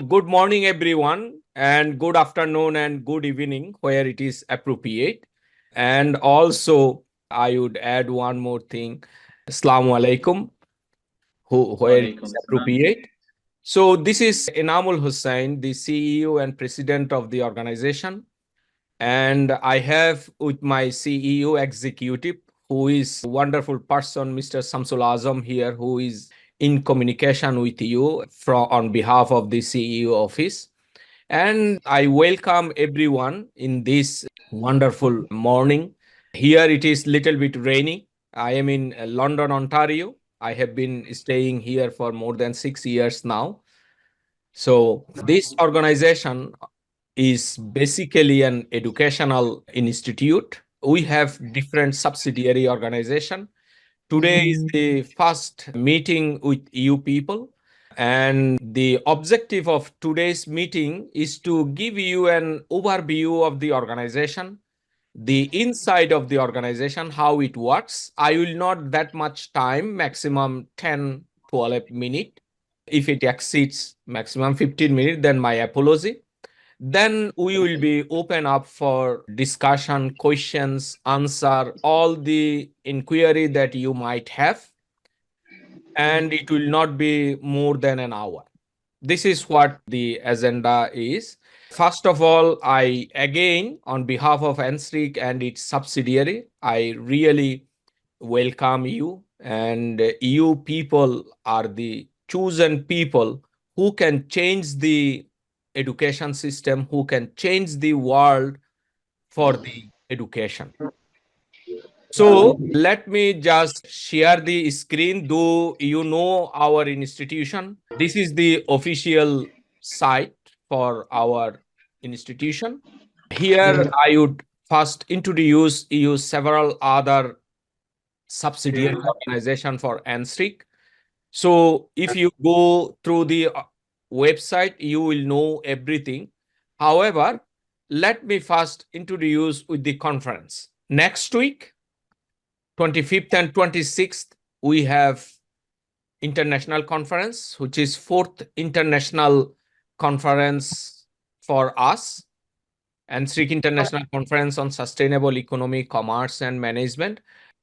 Good morning, everyone, and good afternoon and good evening, where it is appropriate. And also, I would add one more thing, Assalamu alaikum, where it Walaikum is salam. appropriate. So, this is Enamul Hussain, the CEO and president of the organization. And I have with my CEO executive, who is a wonderful person, Mr. Shamsul Azam here, who is in communication with you on behalf of the CEO office. And I welcome everyone in this wonderful morning. Here it is little bit rainy. I am in London, Ontario. I have been staying here for more than 6 years now. So this organization is basically an educational institute. We have different subsidiary organization. Today is the first meeting with you people. And the objective of today's meeting is to give you an overview of the organization, the inside of the organization, how it works. I will not that much time, maximum 10, 12 minutes. If it exceeds maximum 15 minutes, then my apology. Then we will be open up for discussion, questions, answer all the inquiry that you might have, and it will not be more than an hour. This is what the agenda is. First of all, I again, on behalf of NSRIC and its subsidiary, I really welcome you. And you people are the chosen people who can change the education system, who can change the world for the education. So let me just share the screen. Do you know our institution? This is the official site for our institution. Here I would first introduce you several other subsidiary organization for NSRIC. So if you go through the website, you will know everything. However, let me first introduce with the conference. Next week, 25th and 26th, we have international conference, which is fourth international conference for us, NSRIC International Conference on Sustainable Economy, Commerce and Management.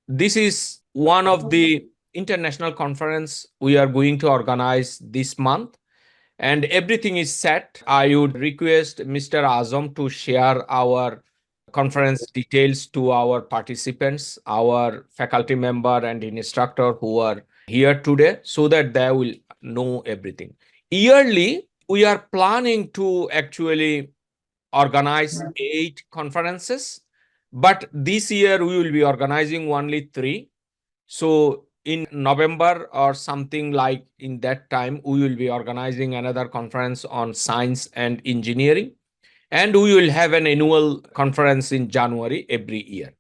This is one of the international conference we are going to organize this month, and everything is set. I would request Mr. Azam to share our conference details to our participants, our faculty member and instructor who are here today, so that they will know everything. Yearly, we are planning to actually organize 8 conferences, but this year we will be organizing only 3. So in November or something like in that time, we will be organizing another conference on science and engineering. And we will have an annual conference in January every year.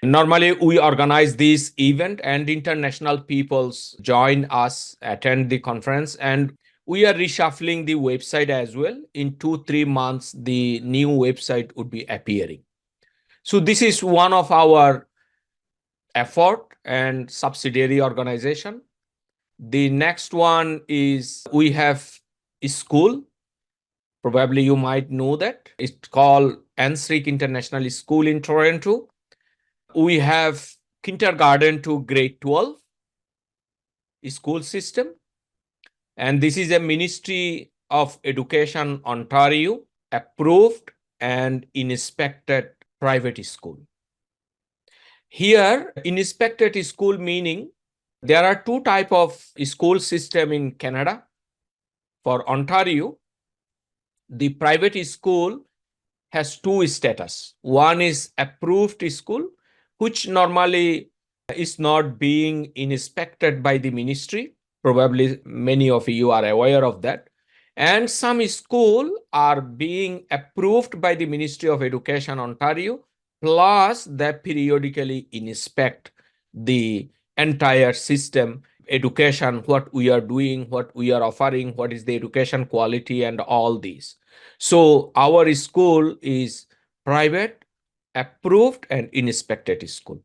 Normally, we organize this event and international peoples join us, attend the conference, and we are reshuffling the website as well. In 2-3 months, the new website would be appearing. So this is one of our effort and subsidiary organization. The next one is we have a school. Probably you might know that. It's called NSRIC International School in Toronto. We have kindergarten to grade 12 school system. And this is a Ministry of Education Ontario approved and inspected private school. Here, inspected school meaning there are 2 type of school system in Canada. For Ontario, the private school has 2 status. One is approved school, which normally is not being inspected by the ministry. Probably many of you are aware of that. And some schools are being approved by the Ministry of Education Ontario, plus they periodically inspect the entire system, education, what we are doing, what we are offering, what is the education quality and all these. So our school is private, approved and inspected school.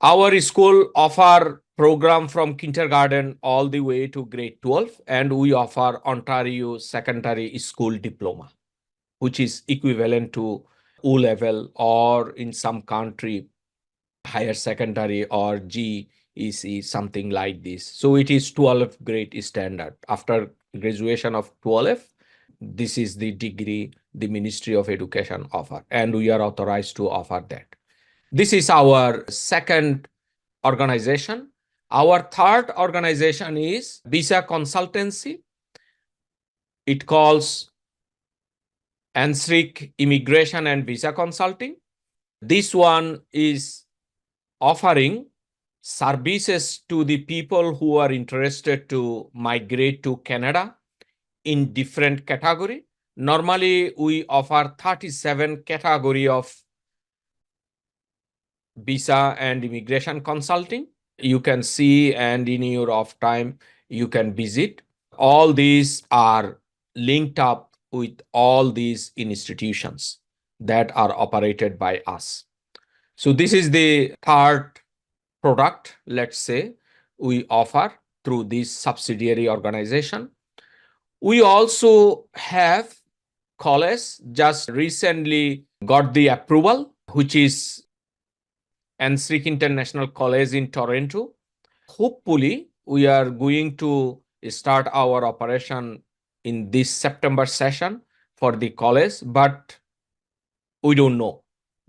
Our school offer program from kindergarten all the way to grade 12, and we offer Ontario Secondary School Diploma, which is equivalent to O level, or in some country higher secondary, or GEC, something like this. So it is 12th grade standard. After graduation of 12, this is the degree the Ministry of Education offer, and we are authorized to offer that. This is our second organization. Our third organization is visa consultancy. It calls NSRIC Immigration and Visa Consulting. This one is offering services to the people who are interested to migrate to Canada in different category. Normally, we offer 37 category of visa and immigration consulting. You can see, and in your off time, you can visit. All these are linked up with all these institutions that are operated by us. So this is the third product, let's say, we offer through this subsidiary organization. We also have college just recently got the approval, which is NSRIC International College in Toronto. Hopefully, we are going to start our operation in this September session for the college, but we don't know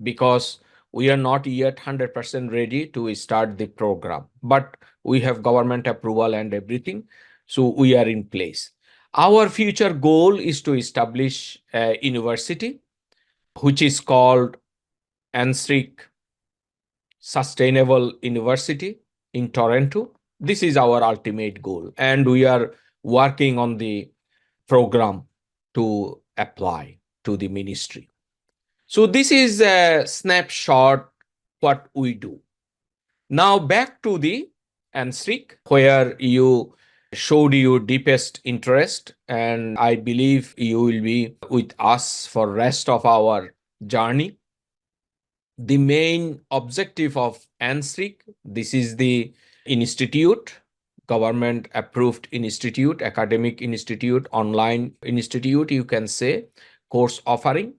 because we are not yet 100% ready to start the program. But we have government approval and everything, so we are in place. Our future goal is to establish a university which is called NSRIC Sustainable University in Toronto. This is our ultimate goal, and we are working on the program to apply to the ministry. So this is a snapshot what we do. Now back to the NSRIC, where you showed your deepest interest, and I believe you will be with us for rest of our journey. The main objective of NSRIC, this is the institute, government approved institute, academic institute, online institute, you can say, course offering.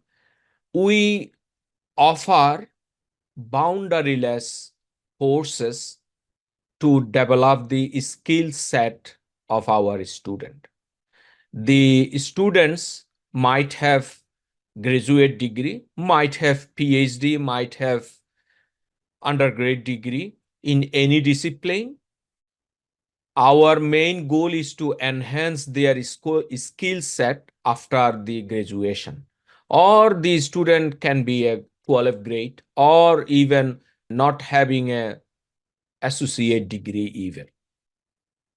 We offer boundaryless courses to develop the skill set of our student. The students might have graduate degree, might have PhD, might have undergrad degree in any discipline. Our main goal is to enhance their skill set after the graduation. Or the student can be a 12th grade, or even not having a associate degree even.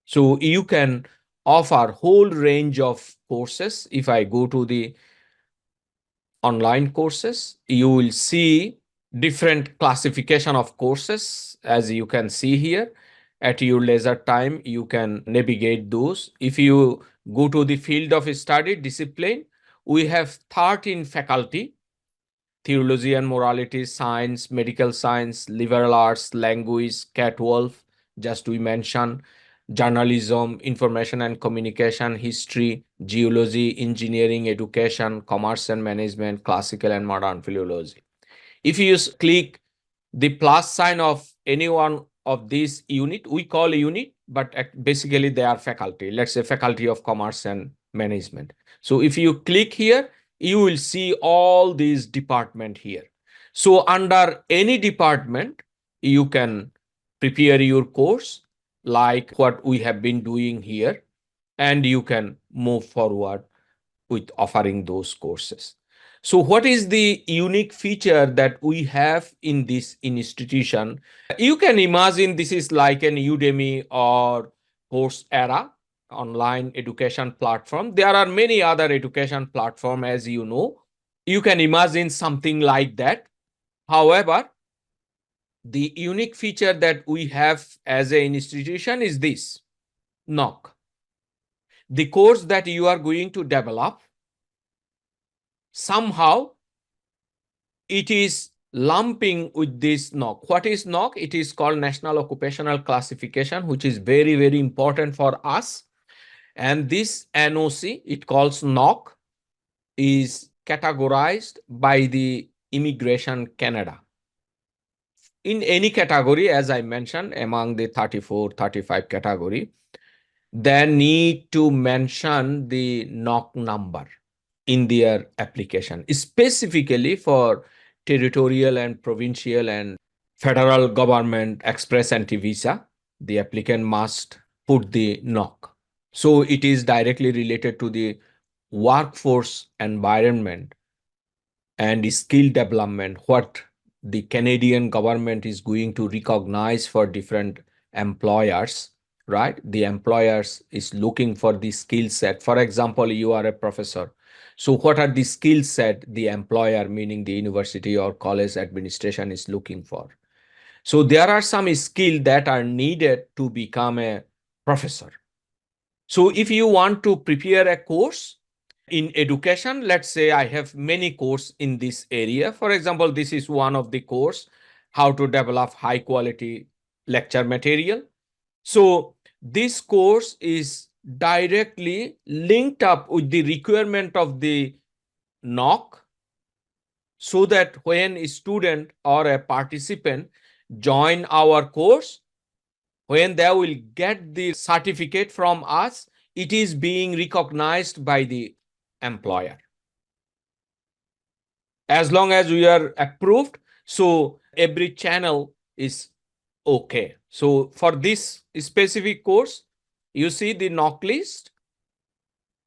So you can offer whole range of courses. If I go to the online courses, you will see different classification of courses, as you can see here. At your leisure time, you can navigate those. If you go to the field of study discipline, we have 13 faculty: theology and morality, science, medical science, liberal arts, language, cat wolf, just we mentioned, journalism, information and communication, history, geology, engineering, education, commerce and management, classical and modern philology. If you click the plus sign of any one of these unit, we call unit, but basically they are faculty. Let's say faculty of commerce and management. So if you click here, you will see all these department here. So under any department, you can prepare your course like what we have been doing here, and you can move forward with offering those courses. So what is the unique feature that we have in this institution? You can imagine this is like an Udemy or Coursera online education platform. There are many other education platforms, as you know. You can imagine something like that. However, the unique feature that we have as an institution is this: knock. The course that you are going to develop, somehow it is lumping with this NOC. What is NOC? It is called National Occupational Classification, which is very, very important for us. And this NOC, it calls NOC, is categorized by the Immigration Canada. In any category, as I mentioned, among the 34, 35 category, they need to mention the NOC number in their application, specifically for territorial and provincial and federal government express entry visa. The applicant must put the NOC. So it is directly related to the workforce environment and skill development, what the Canadian government is going to recognize for different employers, right? The employers is looking for the skill set. For example, you are a professor. So what are the skill set the employer, meaning the university or college administration, is looking for? So there are some skills that are needed to become a professor. So if you want to prepare a course, in education, let's say I have many courses in this area. For example, this is one of the course, how to develop high quality lecture material. So this course is directly linked up with the requirement of the NOC, so that when a student or a participant join our course, when they will get the certificate from us, it is being recognized by the employer. As long as we are approved, so every channel is okay. So for this specific course, you see the NOC list.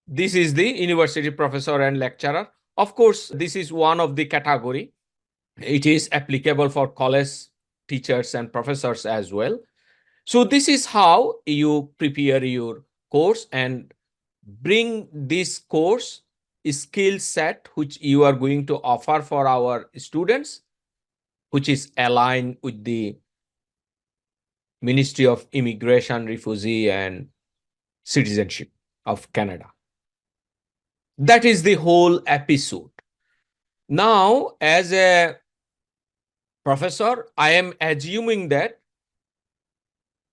This is the university professor and lecturer. Of course, this is one of the category. It is applicable for college teachers and professors as well. So this is how you prepare your course and bring this course skill set which you are going to offer for our students, which is aligned with the Ministry of Immigration, Refugee and Citizenship of Canada. That is the whole episode. Now, as a professor, I am assuming that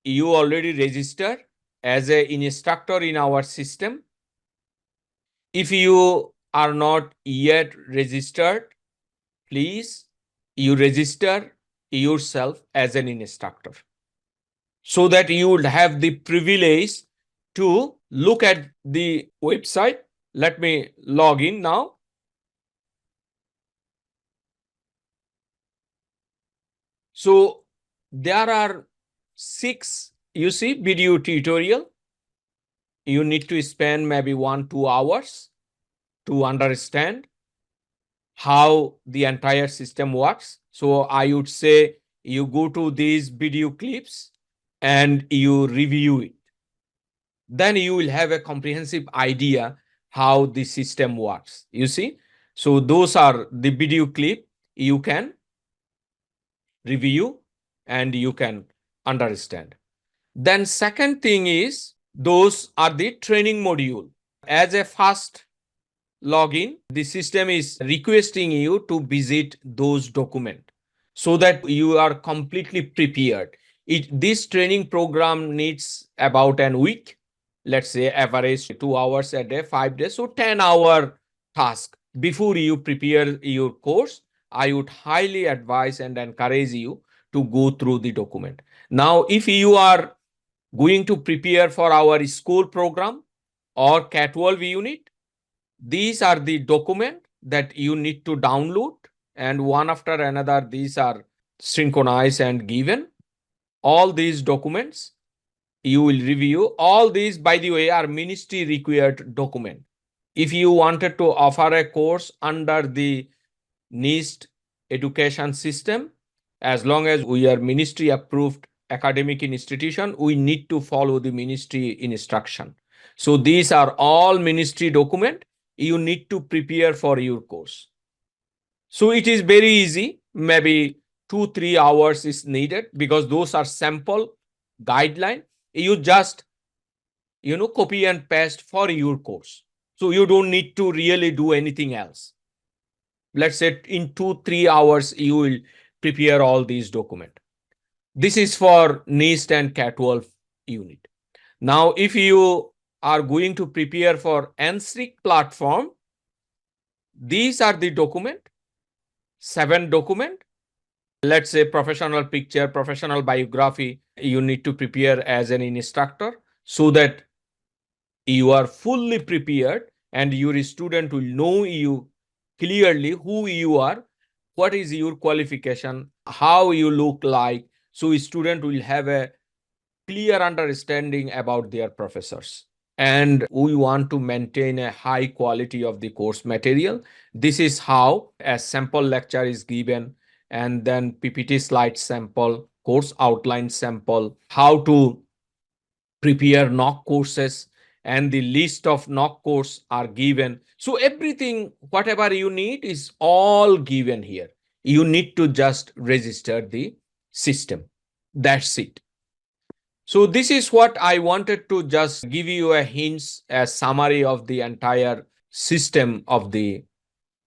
you already registered as an instructor in our system. If you are not yet registered, please you register yourself as an instructor, so that you would have the privilege to look at the website. Let me log in now. So there are 6, you see, video tutorial. You need to spend maybe 1-2 hours to understand how the entire system works. So I would say you go to these video clips and you review it. Then you will have a comprehensive idea how the system works. You see? So those are the video clip you can review and you can understand. Then second thing is, those are the training module. As a first login, the system is requesting you to visit those documents so that you are completely prepared. This training program needs about a week, let's say average 2 hours a day, 5 days, so 10-hour task. Before you prepare your course, I would highly advise and encourage you to go through the document. Now, if you are going to prepare for our school program or Cat-12 unit, these are the document that you need to download, and one after another these are synchronized and given. All these documents you will review. All these, by the way, are ministry required document. If you wanted to offer a course under the NIST education system, as long as we are ministry approved academic institution, we need to follow the ministry instruction. So these are all ministry document you need to prepare for your course. So it is very easy. Maybe 2-3 hours is needed, because those are sample guideline. You just copy and paste for your course. So you don't need to really do anything else. let's say in 2-3 hours, you will prepare all these documents. This is for NIST and Cat-12 unit. Now, if you are going to prepare for NSRIC platform, these are the document, 7 document. Let's say professional picture, professional biography, you need to prepare as an instructor so that you are fully prepared and your student will know you clearly who you are, what is your qualification, how you look like. So student will have a clear understanding about their professors. And we want to maintain a high quality of the course material. This is how a sample lecture is given, and then PPT slide sample, course outline sample, how to prepare NOC courses, and the list of NOC course are given. So everything, whatever you need is all given here. You need to just register the system. That's it. So this is what I wanted to just give you a hints, a summary of the entire system of the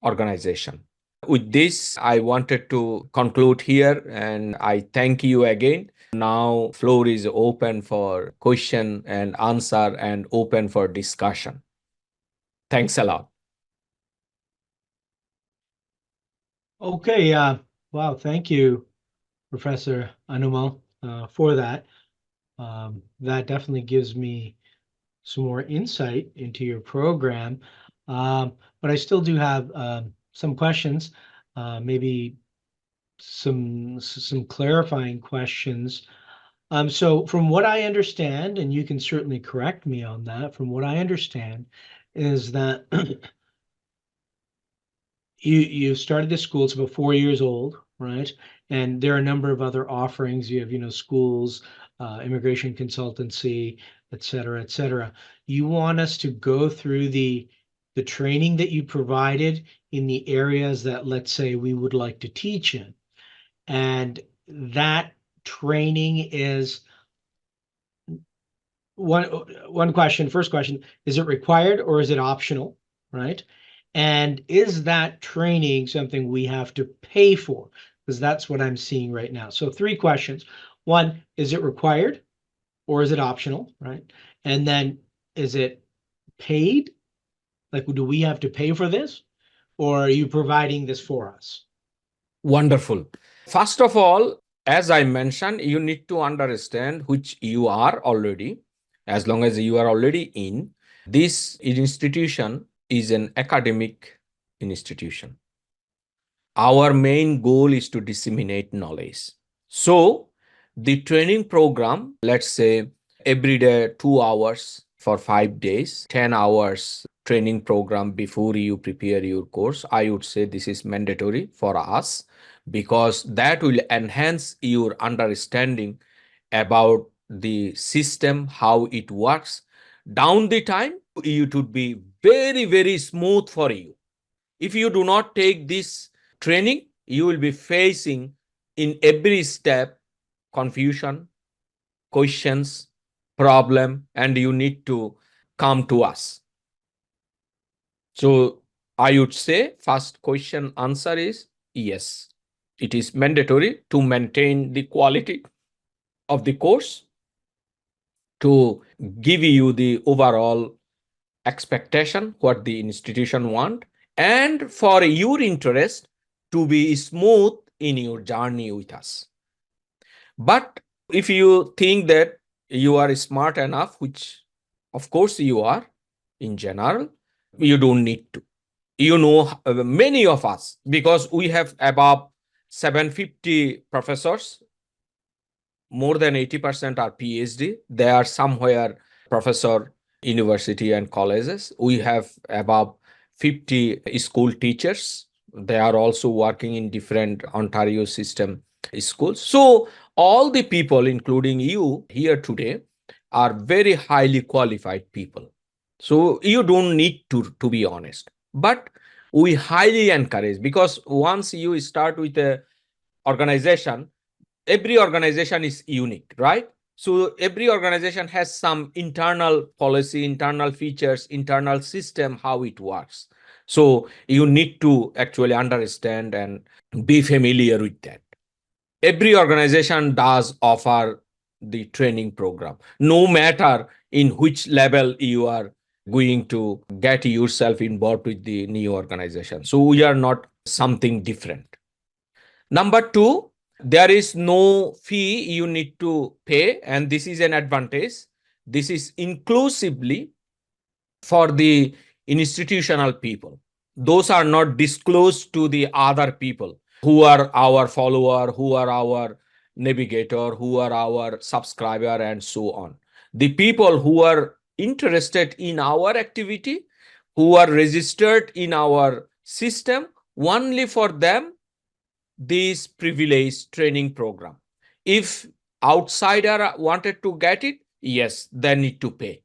organization. With this, I wanted to conclude here and I thank you again. Now floor is open for question and answer and open for discussion. Thanks a lot. Okay, wow, thank you, Professor Anumal, for that. That definitely gives me some more insight into your program. But I still do have some questions, maybe some clarifying questions. So from what I understand, and you can certainly correct me on that, from what I understand is that you started the school, it's about 4 years old, right? And there are a number of other offerings. You have, schools, immigration consultancy, et cetera, et cetera. You want us to go through the training that you provided in the areas that, let's say, we would like to teach in. And that training is one question. First question, is it required or is it optional, right? And is that training something we have to pay for? Because that's what I'm seeing right now. So 3 questions. One, is it required or is it optional, right? And then is it paid? Like, do we have to pay for this, or are you providing this for us? Wonderful. First of all, as I mentioned, you need to understand which you are already. As long as you are already in, this institution is an academic institution. Our main goal is to disseminate knowledge. So the training program, let's say every day 2 hours for 5 days, 10 hours training program before you prepare your course. I would say this is mandatory for us because that will enhance your understanding about the system, how it works. Down the time, it would be very, very smooth for you. If you do not take this training, you will be facing in every step confusion, questions, problem, and you need to come to us. So I would say first question answer is yes. It is mandatory to maintain the quality of the course, to give you the overall expectation, what the institution want, and for your interest to be smooth in your journey with us. But if you think that you are smart enough, which of course you are in general, you don't need to. Many of us, because we have above 750 professors, more than 80% are PhD. They are somewhere professor, university and colleges. We have about 50 school teachers. They are also working in different Ontario system schools. So all the people, including you here today, are very highly qualified people. So you don't need to be honest. But we highly encourage, because once you start with a organization, every organization is unique, right? So every organization has some internal policy, internal features, internal system, how it works. So you need to actually understand and be familiar with that. Every organization does offer the training program, no matter in which level you are going to get yourself involved with the new organization. So we are not something different. Number two, there is no fee you need to pay, and this is an advantage. This is inclusively for the institutional people. Those are not disclosed to the other people who are our follower, who are our navigator, who are our subscriber, and so on. The people who are interested in our activity, who are registered in our system, only for them this privileged training program. If outsider wanted to get it, yes, they need to pay.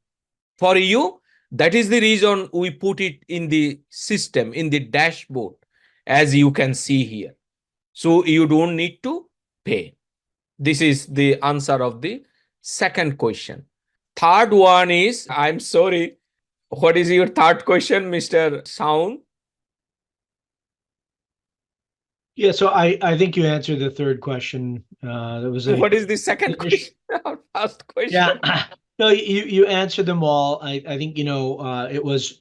For you, that is the reason we put it in the system, in the dashboard, as you can see here. So you don't need to pay. This is the answer of the second question. Third one is, I'm sorry, what is your third question, Mr. Sound? Yeah, so I think you answered the third question. That was a What is the second question? First question. yeah. No, you answered them all. I think it was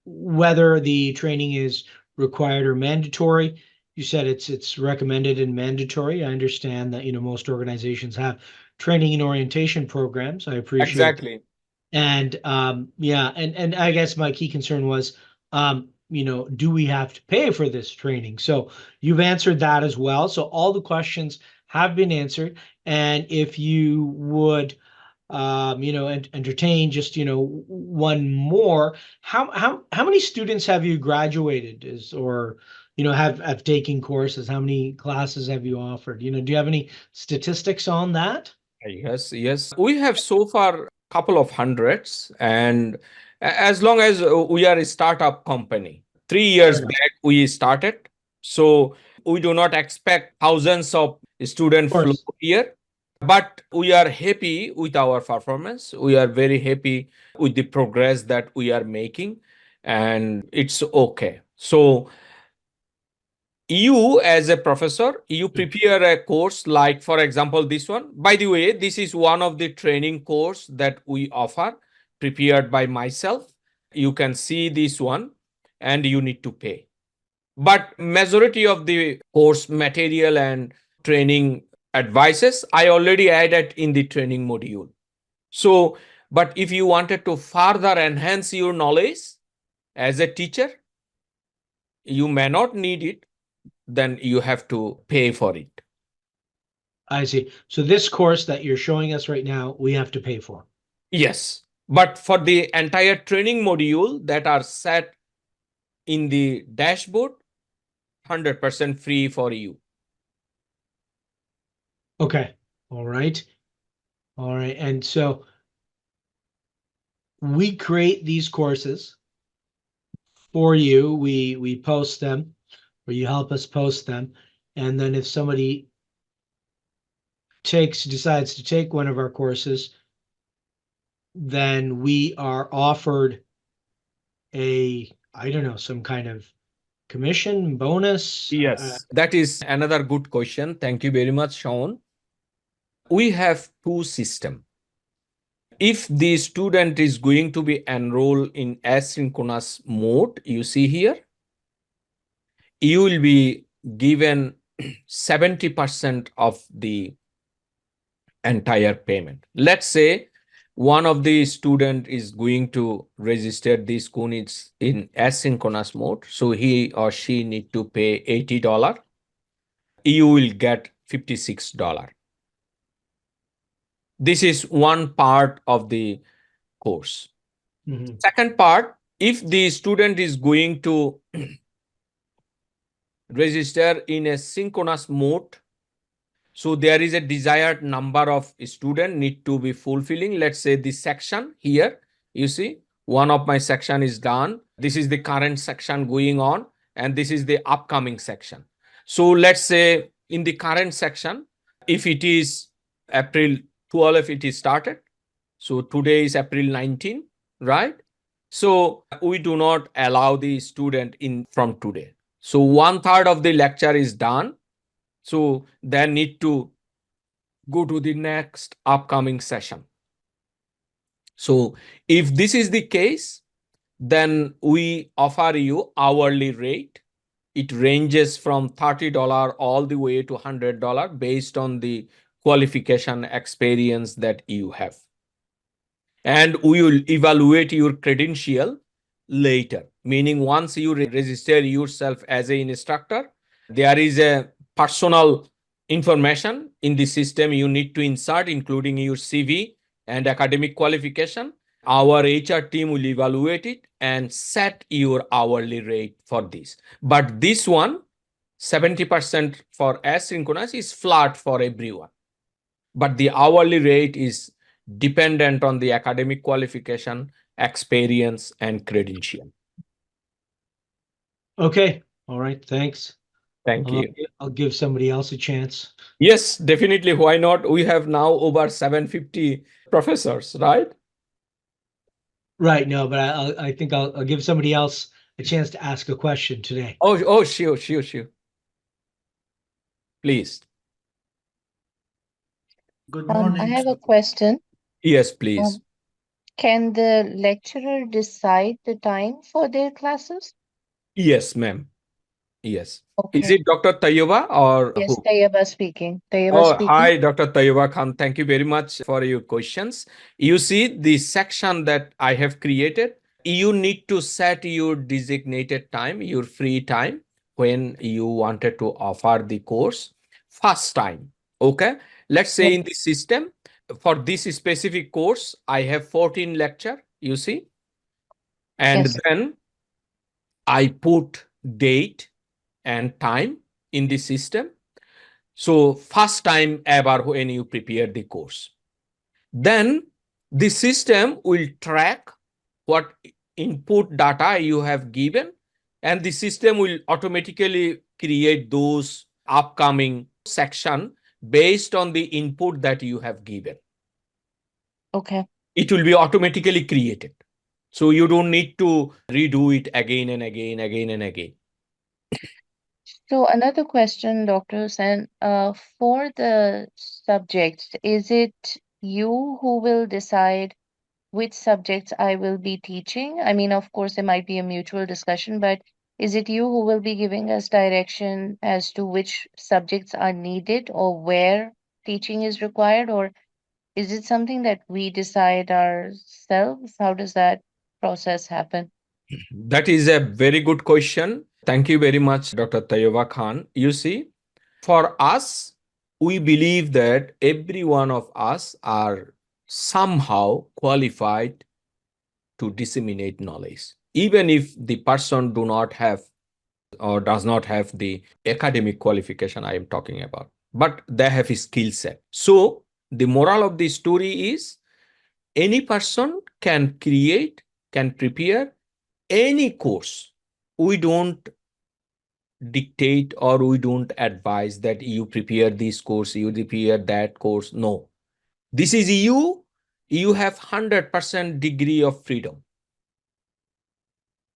whether the training is required or mandatory. You said it's recommended and mandatory. I understand that most organizations have training and orientation programs. I appreciate that. Exactly. And yeah, and I guess my key concern was, do we have to pay for this training? So you've answered that as well. So all the questions have been answered. And if you would, entertain just, one more, how many students have you graduated have taken courses? How many classes have you offered? Do you have any statistics on that? Yes, yes. We have so far couple of hundreds, and as long as we are a startup company, 3 years Fair enough. back we started. So we do not expect thousands of student Of flow course. here, but we are happy with our performance. We are very happy with the progress that we are making, and it's okay. So you as a professor, you prepare a course like, for example, this one. By the way, this is one of the training course that we offer, prepared by myself. You can see this one, and you need to pay. But majority of the course material and training advices I already added in the training module. So but if you wanted to further enhance your knowledge as a teacher, you may not need it, then you have to pay for it. I see. So this course that you're showing us right now, we have to pay for. Yes. But for the entire training module that are set in the dashboard, 100% free for you. Okay. All right. All right. And so we create these courses for you. We post them, or you help us post them. And then if somebody decides to take one of our courses, then we are offered I don't know, some kind of commission, bonus. Yes. That is another good question. Thank you very much, Sean. We have two systems. If the student is going to be enrolled in asynchronous mode, you see here, you will be given 70% of the entire payment. Let's say one of the student is going to register this units in asynchronous mode, so he or she need to pay $80. You will get $56. This is one part of the course. Mhm. Second part, if the student is going to register in a synchronous mode, so there is a desired number of student need to be fulfilling. Let's say this section here, you see, one of my section is done. This is the current section going on, and this is the upcoming section. So let's say in the current section, if it is April 12, it is started. So today is April 19, right? So we do not allow the student in from today. So 1/3 of the lecture is done. So they need to go to the next upcoming session. So if this is the case, then we offer you hourly rate. It ranges from $30 all the way to $100 based on the qualification experience that you have. And we will evaluate your credential later, meaning once you register yourself as an instructor, there is a personal information in the system you need to insert, including your CV and academic qualification. Our HR team will evaluate it and set your hourly rate for this. But this one, 70% for asynchronous is flat for everyone. But the hourly rate is dependent on the academic qualification, experience, and credential. Okay. All right. Thanks. Thank you. I'll give somebody else a chance. Yes, definitely. Why not? We have now over 750 professors, right? Right. No, but I think I'll give somebody else a chance to ask a question today. Oh, sure, sure, sure. Please. Good I morning, have sir. a question. Yes, please. Um, can the lecturer decide the time for their classes? Yes, ma'am. Yes. Is Okay. it Dr. Tayyaba or Yes, who? Tayyaba speaking. Tayyaba Oh, speaking. hi, Dr. Tayyaba Khan. Thank you very much for your questions. You see, the section that I have created, you need to set your designated time, your free time, when you wanted to offer the course first time. Okay. Let's say Yes. in the system, for this specific course, I have 14 lecture, you see, and Yes. then I put date and time in the system. So first time ever when you prepare the course. Then the system will track what input data you have given, and the system will automatically create those upcoming section based on the input that you have given. Okay. It will be automatically created. So you don't need to redo it again and again, again and again. So another question, Dr. Hussain, for the subjects, is it you who will decide which subjects I will be teaching? I mean, of course, there might be a mutual discussion, but is it you who will be giving us direction as to which subjects are needed or where teaching is required? Or is it something that we decide ourselves? How does that process happen? That is a very good question. Thank you very much, Dr. Tayyaba Khan. You see, for us, we believe that every one of us are somehow qualified to disseminate knowledge, even if the person do not have or does not have the academic qualification I am talking about, but they have a skill set. So the moral of the story is any person can create, can prepare any course. We don't dictate or we don't advise that you prepare this course, you prepare that course. No, this is you. You have 100% degree of freedom.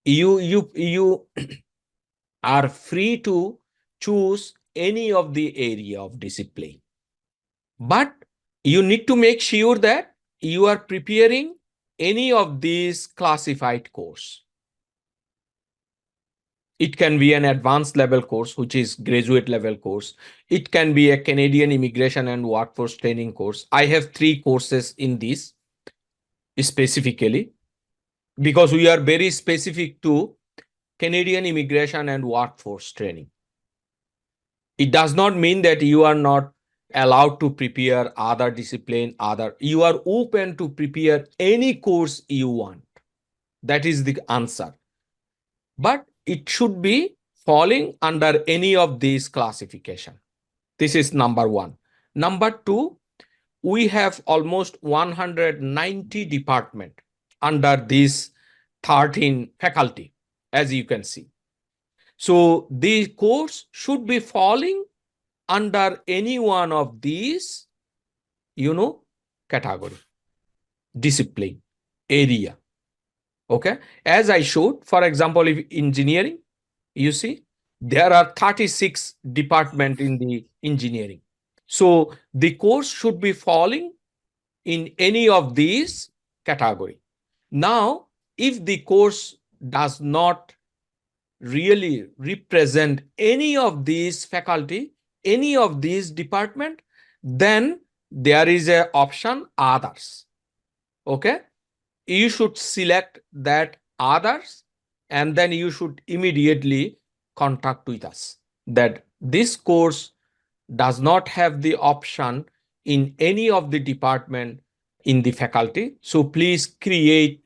You are free to choose any of the area of discipline, but you need to make sure that you are preparing any of these classified course. It can be an advanced level course, which is graduate level course. It can be a Canadian immigration and workforce training course. I have 3 courses in this specifically because we are very specific to Canadian immigration and workforce training. It does not mean that you are not allowed to prepare other discipline, you are open to prepare any course you want. That is the answer. But it should be falling under any of these classification. This is number one. Number two, we have almost 190 department under this 13 faculty, as you can see. So the course should be falling under any one of these, category, discipline, area. Okay. As I showed, for example, if engineering, you see, there are 36 departments in the engineering. So the course should be falling in any of these category. Now, if the course does not really represent any of these faculty, any of these department, then there is a option others. Okay. You should select that others, and then you should immediately contact with us that this course does not have the option in any of the department in the faculty. So please create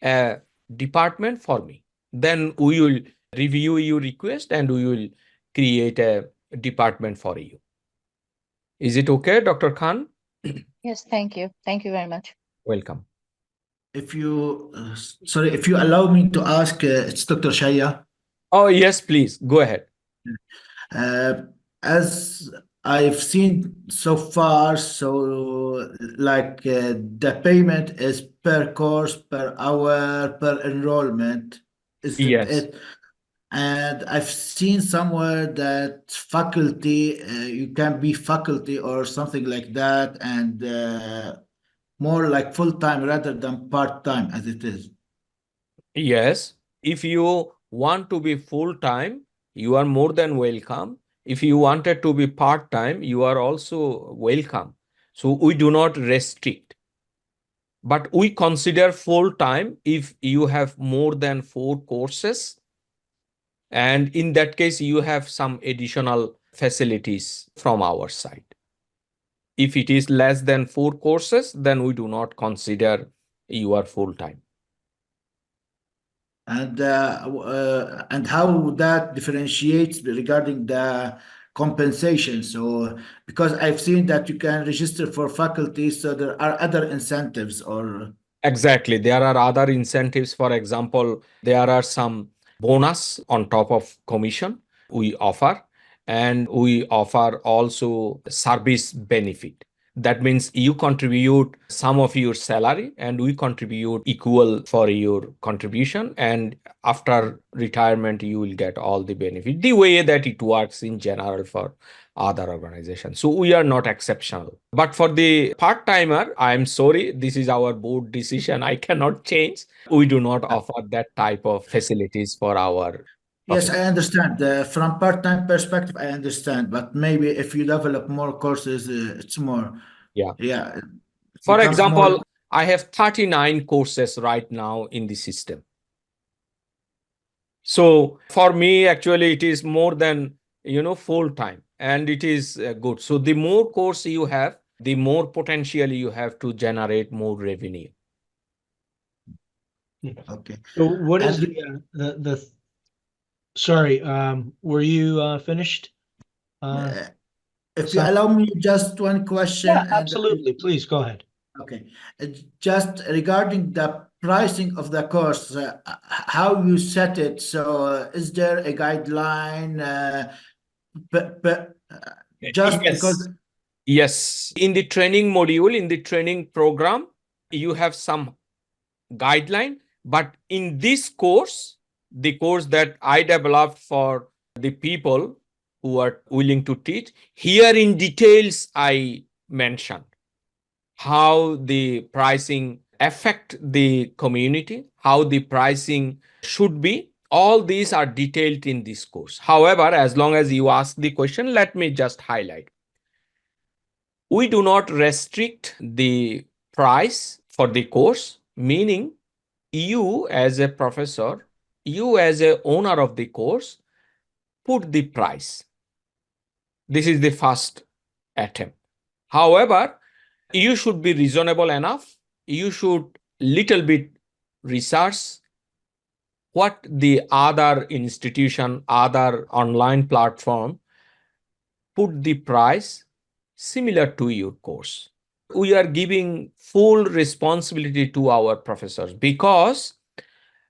a department for me. Then we will review your request and we will create a department for you. Is it okay, Dr. Khan? Yes, thank you. Thank you very much. Welcome. If you, sorry, if you allow me to ask, it's Dr. Shaya. Oh, yes, please go ahead. As I've seen so far, so like the payment is per course, per hour, per enrollment. Is it Yes. it? And I've seen somewhere that faculty, you can be faculty or something like that, and more like full time rather than part time as it is. Yes. If you want to be full time, you are more than welcome. If you wanted to be part time, you are also welcome. So we do not restrict. But we consider full time if you have more than 4 courses. And in that case, you have some additional facilities from our side. If it is less than 4 courses, then we do not consider you are full time. And how that differentiates regarding the compensation. So because I've seen that you can register for faculty, so there are other incentives or Exactly. There are other incentives. For example, there are some bonus on top of commission we offer, and we offer also service benefit. That means you contribute some of your salary and we contribute equal for your contribution. And after retirement, you will get all the benefit, the way that it works in general for other organizations. So we are not exceptional. But for the part-timer, I'm sorry, this is our board decision. I cannot change. We do not offer that type of facilities for our yes, professors. I understand. From part-time perspective, I understand. But maybe if you develop more courses, it's more, Yeah. yeah, it For becomes more. example, I have 39 courses right now in the system. So for me, actually, it is more than, full time, and it is good. So the more course you have, the more potential you have to generate more revenue. Okay. So what is And the sorry, were you finished? if you Sam? allow me just one question, Yeah, and absolutely. Please go ahead. okay, just regarding the pricing of the course, how you set it. So, is there a guideline? Just because, Yes. Yes. In the training module, in the training program, you have some guideline. But in this course, the course that I developed for the people who are willing to teach, here in details, I mentioned how the pricing affect the community, how the pricing should be. All these are detailed in this course. However, as long as you ask the question, let me just highlight. We do not restrict the price for the course, meaning you as a professor, you as a owner of the course, put the price. This is the first attempt. However, you should be reasonable enough. You should little bit research what the other institution, other online platform put the price similar to your course. We are giving full responsibility to our professors because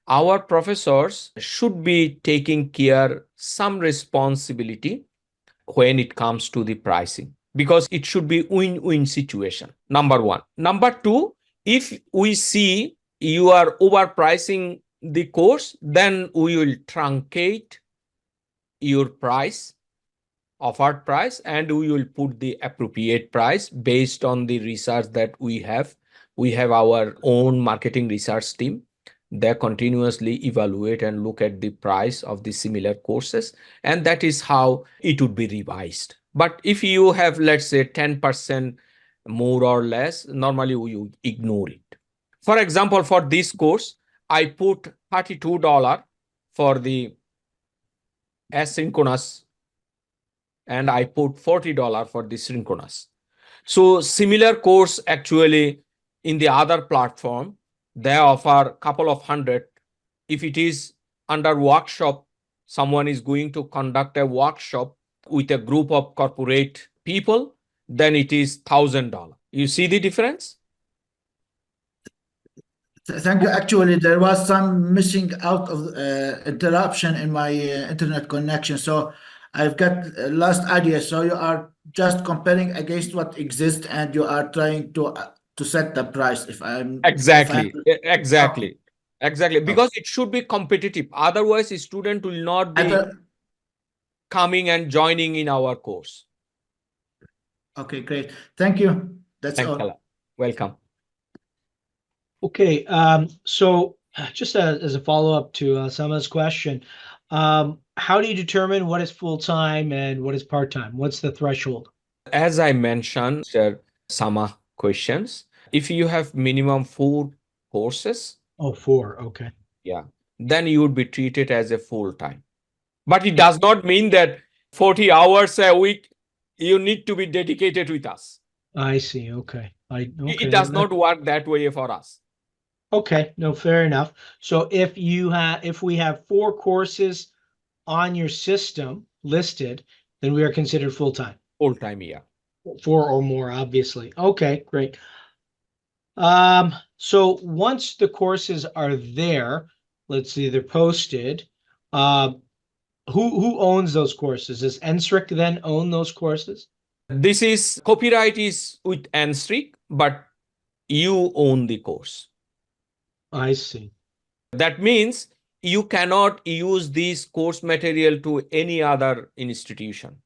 our professors should be taking care some responsibility when it comes to the pricing, because it should be win-win situation. Number one. Number two, if we see you are overpricing the course, then we will truncate your price, offered price, and we will put the appropriate price based on the research that we have. We have our own marketing research team. They continuously evaluate and look at the price of the similar courses, and that is how it would be revised. But if you have, let's say, 10% more or less, normally we would ignore it. For example, for this course, I put $32 for the asynchronous and I put $40 for the synchronous. So similar course actually in the other platform, they offer a couple of hundred. If it is under workshop, someone is going to conduct a workshop with a group of corporate people, then it is $1,000. You see the difference? Thank you. Actually, there was some missing out of interruption in my internet connection, so I've got last idea. So you are just comparing against what exists, and you are trying to set the price. If I'm Exactly. oh, Exactly. oh. Because it should be competitive. Otherwise, a student will not I be thought, coming and joining in our course. okay, great. Thank you. That's Thanks a all. lot. Welcome. Okay, so just as a follow-up to Sama's question, how do you determine what is full-time and what is part-time? What's the threshold? As I mentioned, Mr. Sama questions, if you have minimum 4 courses, Oh, 4. Okay. yeah, then you would be treated as a full-time. But it does not mean that 40 hours a week you need to be dedicated with us. I see. Okay. It does not work that way for us. Okay. No, fair enough. So if we have 4 courses on your system listed, then we are considered full-time. Full-time, yeah. 4 or more, obviously. Okay, great. So once the courses are there, let's see, they're posted. Who owns those courses? Does NSRIC then own those courses? This is copyright is with NSRIC, but you own the course. I see. That means you cannot use this course material to any other institution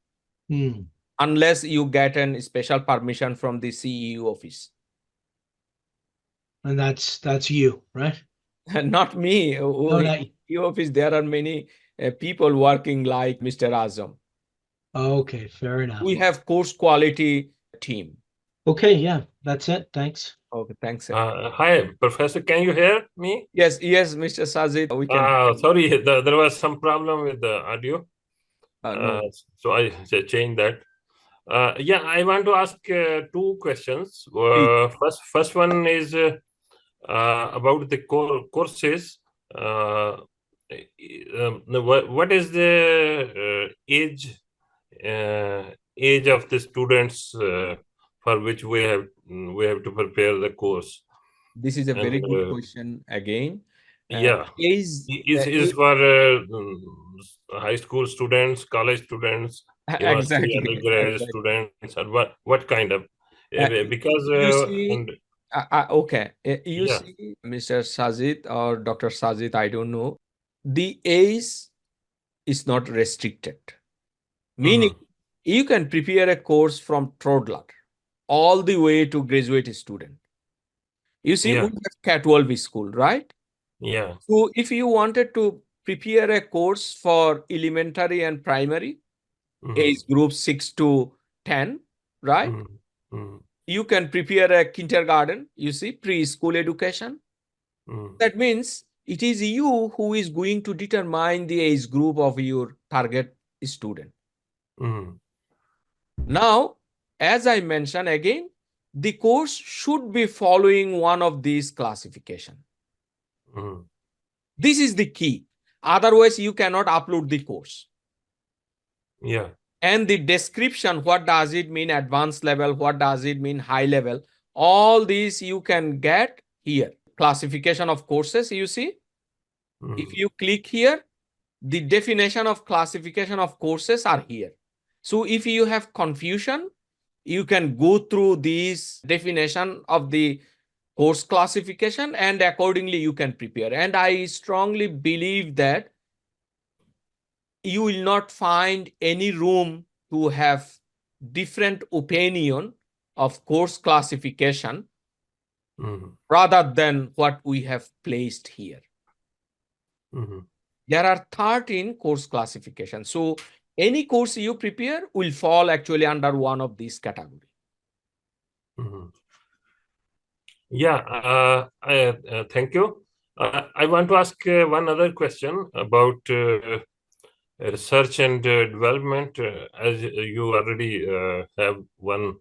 unless you get a special permission from the CEU office. And that's you, right? Not me. No, not you. CEU office, there are many people working like Mr. Azam. Okay, fair enough. We have course quality team. Okay, yeah, that's it. Thanks. Okay, thanks. Sir. Hi, Professor. Can you hear me? Yes, Mr. Sajid, we can. Sorry, there was some problem with the audio. No. So I changed that. Yeah, I want to ask 2 questions. First one is about the courses. What is the age of the students for which we have to prepare the course? This is a very good question again. Yeah, is for high school students, college students, university undergraduate students, or what kind of? Because you see, and okay, you see, Mr. Sajid or Dr. Sajid, I don't know. The age is not restricted. Meaning, you can prepare a course from toddler all the way to graduate student. You see, we have K-12 school, right? Yeah. So if you wanted to prepare a course for elementary and primary, age group 6 to 10, right? You can prepare a kindergarten, you see, preschool education. That means it is you who is going to determine the age group of your target student. Now, as I mentioned again, the course should be following one of these classification. This is the key. Otherwise, you cannot upload the course. Yeah. And the description, what does it mean advanced level? What does it mean high level? All these you can get here. Classification of courses, you see. If you click here, the definition of classification of courses are here. So if you have confusion, you can go through this definition of the course classification, and accordingly you can prepare. And I strongly believe that you will not find any room to have different opinion of course classification rather than what we have placed here. There are 13 course classifications. So any course you prepare will fall actually under one of these categories. Yeah, thank you. I want to ask one other question about research and development. As you already have one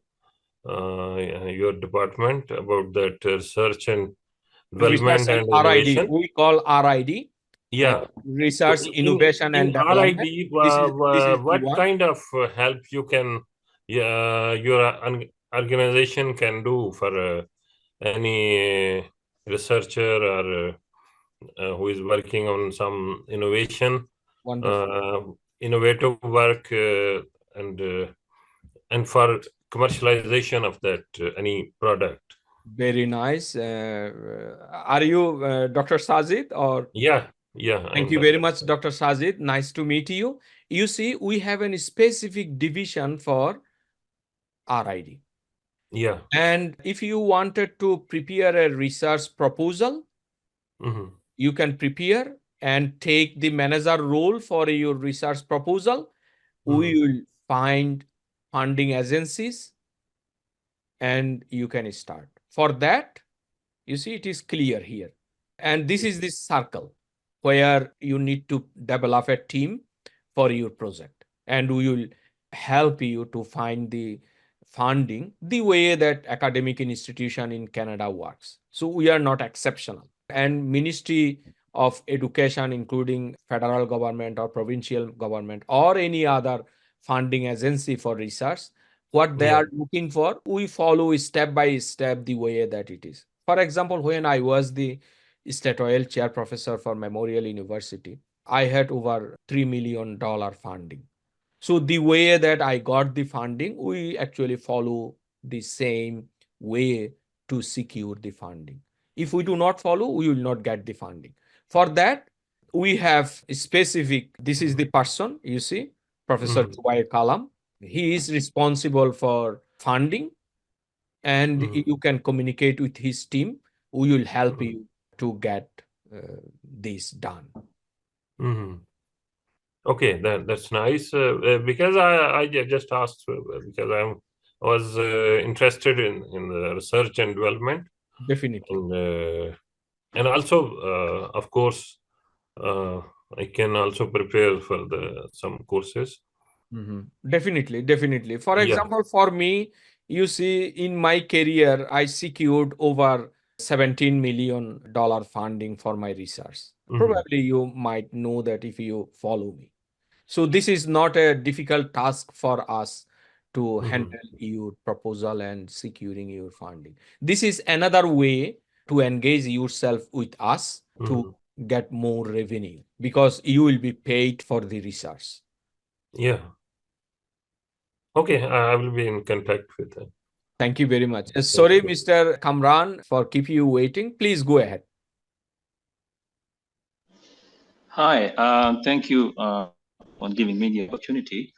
your department about that research and Research development and and RID, innovation. we call RID. Yeah. Research, So innovation, and in development. RID, This is the what one. kind of help you can your organization can do for any researcher or who is working on some innovation, innovative work, and for commercialization of that any product. Very nice. Are you Dr. Sajid or? Yeah. Thank you very much, Dr. Sajid. Nice to meet you. You see, we have a specific division for RID. Yeah. And if you wanted to prepare a research proposal, you can prepare and take the manager role for your research proposal. We will find funding agencies and you can start. For that, you see, it is clear here. And this is this circle where you need to develop a team for your project. And we will help you to find the funding the way that academic institution in Canada works. So we are not exceptional. And Ministry of Education, including federal government or provincial government or any other funding agency for research, what they are looking for, we follow step by step the way that it is. For example, when I was the State Oil Chair Professor for Memorial University, I had over $3 million funding. So the way that I got the funding, we actually follow the same way to secure the funding. If we do not follow, we will not get the funding. For that, we have specific, this is the person, you see, Professor Chubai Kalam. He is responsible for funding and you can communicate with his team. We will help you to get this done. Okay, that's nice. Because I just asked because I was interested in the research and development. Definitely. And also, of course, I can also prepare for some courses. Definitely. For example, for me, you see, in my career, I secured over $17 million funding for my research. Probably you might know that if you follow me. So this is not a difficult task for us to handle your proposal and securing your funding. This is another way to engage yourself with us to get more revenue because you will be paid for the research. Yeah. Okay, I will be in contact with them. Thank you very much. Sorry, Mr. Kamran, for keep you waiting. Please go ahead. Hi, thank you for giving me the opportunity.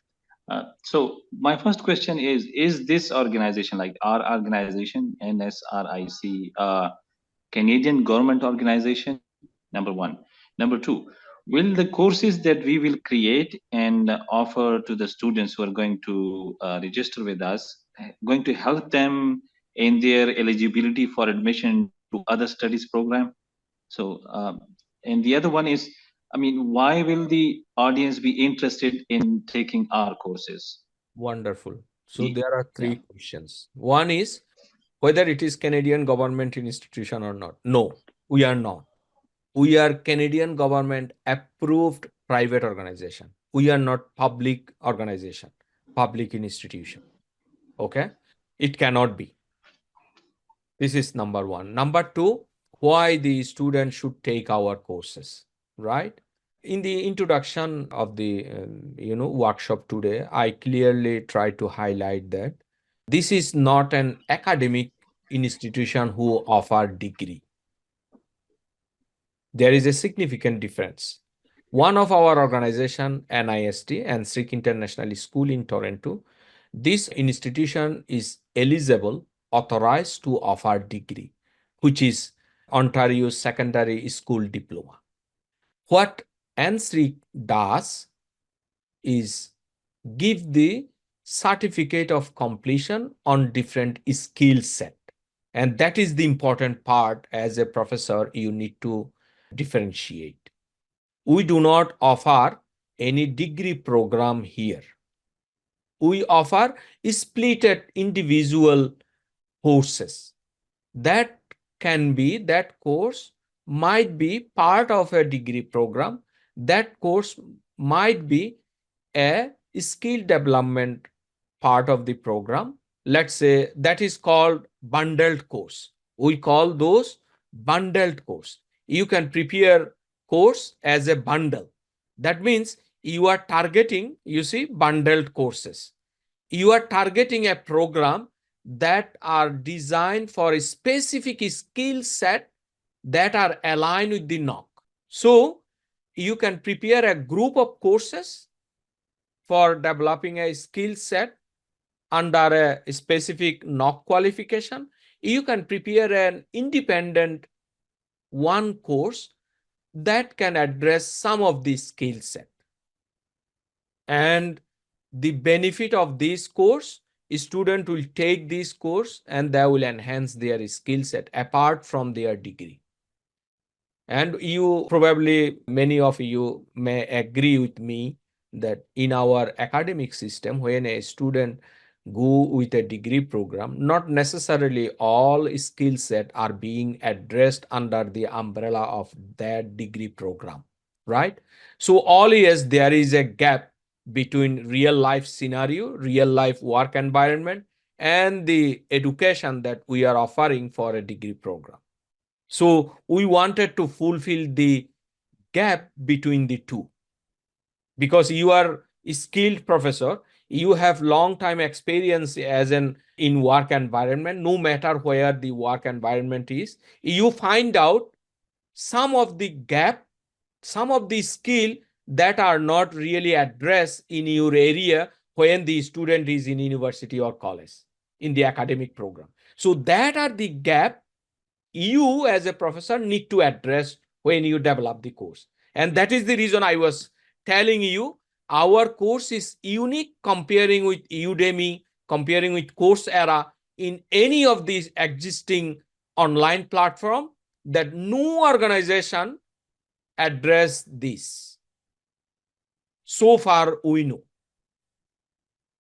So my first question is this organization, like our organization, NSRIC, Canadian government organization? Number one. Number two, will the courses that we will create and offer to the students who are going to register with us, going to help them in their eligibility for admission to other studies program? So, and the other one is, I mean, why will the audience be interested in taking our courses? Wonderful. So there are three questions. One is whether it is Canadian government institution or not. No, we are not. We are Canadian government approved private organization. We are not public organization, public institution. Okay? It cannot be. This is number one. Number two, why the student should take our courses, right? In the introduction of the workshop today, I clearly try to highlight that this is not an academic institution who offer degree. There is a significant difference. One of our organization, NIST, NSRIC International School in Toronto, this institution is eligible, authorized to offer degree, which is Ontario Secondary School Diploma. What NSRIC does is give the certificate of completion on different skill set. And that is the important part. As a professor, you need to differentiate. We do not offer any degree program here. We offer splitted individual courses. That course might be part of a degree program. That course might be a skill development part of the program. Let's say that is called bundled course. We call those bundled course. You can prepare course as a bundle. That means you are targeting, you see, bundled courses. You are targeting a program that are designed for a specific skill set that are aligned with the NOC. So you can prepare a group of courses for developing a skill set under a specific NOC qualification. You can prepare an independent one course that can address some of the skill set. And the benefit of this course, a student will take this course and they will enhance their skill set apart from their degree. And you probably, many of you may agree with me that in our academic system, when a student go with a degree program, not necessarily all skill set are being addressed under the umbrella of that degree program, right? So always there is a gap between real life scenario, real life work environment, and the education that we are offering for a degree program. So we wanted to fulfill the gap between the two. Because you are a skilled professor, you have long time experience as an in work environment, no matter where the work environment is, you find out some of the gap, some of the skill that are not really addressed in your area when the student is in university or college in the academic program. So that are the gap you as a professor need to address when you develop the course. And that is the reason I was telling you our course is unique comparing with Udemy, comparing with Coursera in any of these existing online platform, that no organization address this. So far we know.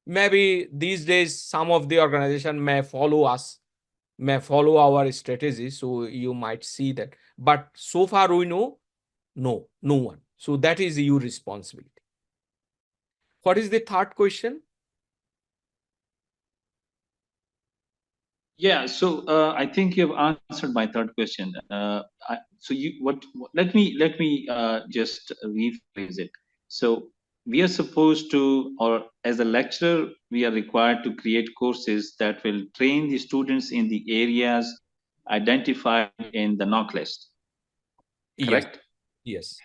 Maybe these days some of the organization may follow us, may follow our strategy, so you might see that. But so far we know, no one. So that is your responsibility. What is the third question? Yeah, so I think you've answered my third question. Let me just rephrase it. So we are supposed to, or as a lecturer, we are required to create courses that will train the students in the areas identified in the NOC list. Correct? Yes.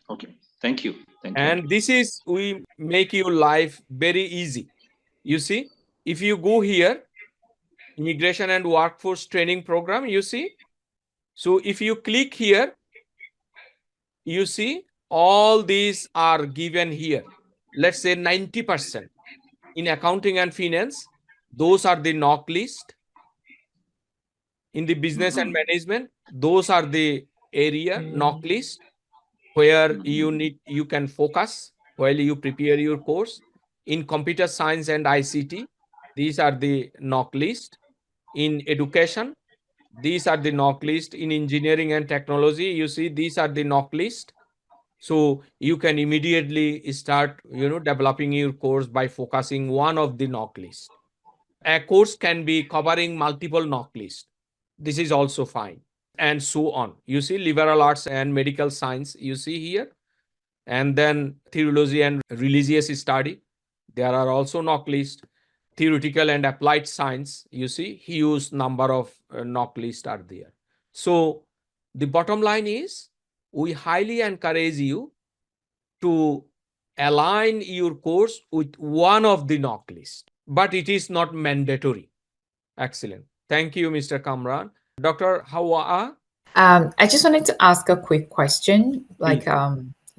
Okay. Thank you. And this is, we make your life very easy. You see, if you go here, Immigration and Workforce Training Program, you see. So if you click here, you see all these are given here. Let's say 90% in accounting and finance, those are the NOC list. In the business and management, those are the area NOC list where you can focus while you prepare your course. In computer science and ICT, these are the NOC list. In education, these are the NOC list. In engineering and technology, you see these are the NOC list. So you can immediately start, developing your course by focusing one of the NOC list. A course can be covering multiple NOC lists. This is also fine. And so on. You see liberal arts and medical science, you see here. And then theology and religious study. There are also NOC lists. theoretical and applied science, you see, huge number of knock lists are there. So the bottom line is, we highly encourage you to align your course with one of the knock list, but it is not mandatory. Excellent. Thank you, Mr. Kamran. Dr. Hawa? I just wanted to ask a quick question. Like,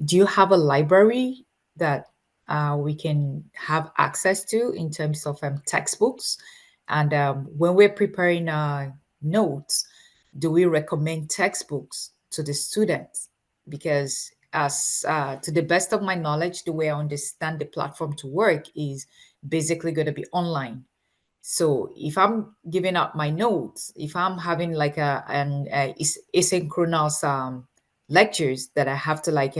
do you have a library that we can have access to in terms of textbooks? And when we're preparing notes, do we recommend textbooks to the students? Because as to the best of my knowledge, the way I understand the platform to work is basically going to be online. So if I'm giving out my notes, if I'm having like an asynchronous lectures that I have to like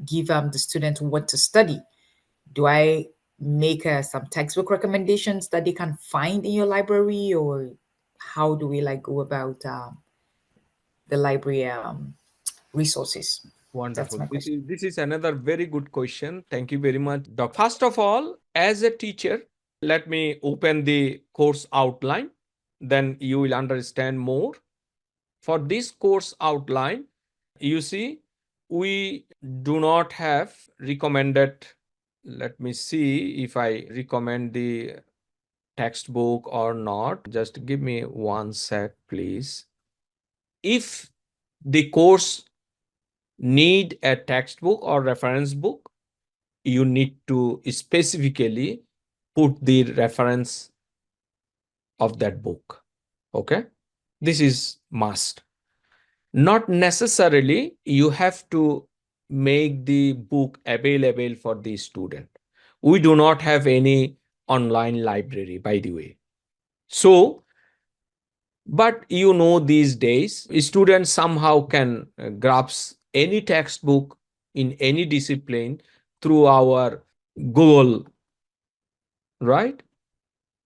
give the student what to study, do I make some textbook recommendations that they can find in your library, or how do we like go about the library resources? That's Wonderful. my question. This is another very good question. Thank you very much, Doc. First of all, as a teacher, let me open the course outline, then you will understand more. For this course outline, you see, we do not have recommended. Let me see if I recommend the textbook or not. Just give me 1 sec, please. If the course need a textbook or reference book, you need to specifically put the reference of that book. Okay, this is must. Not necessarily you have to make the book available for the student. We do not have any online library, by the way. So, but you know, these days students somehow can grasp any textbook in any discipline through our Google, right?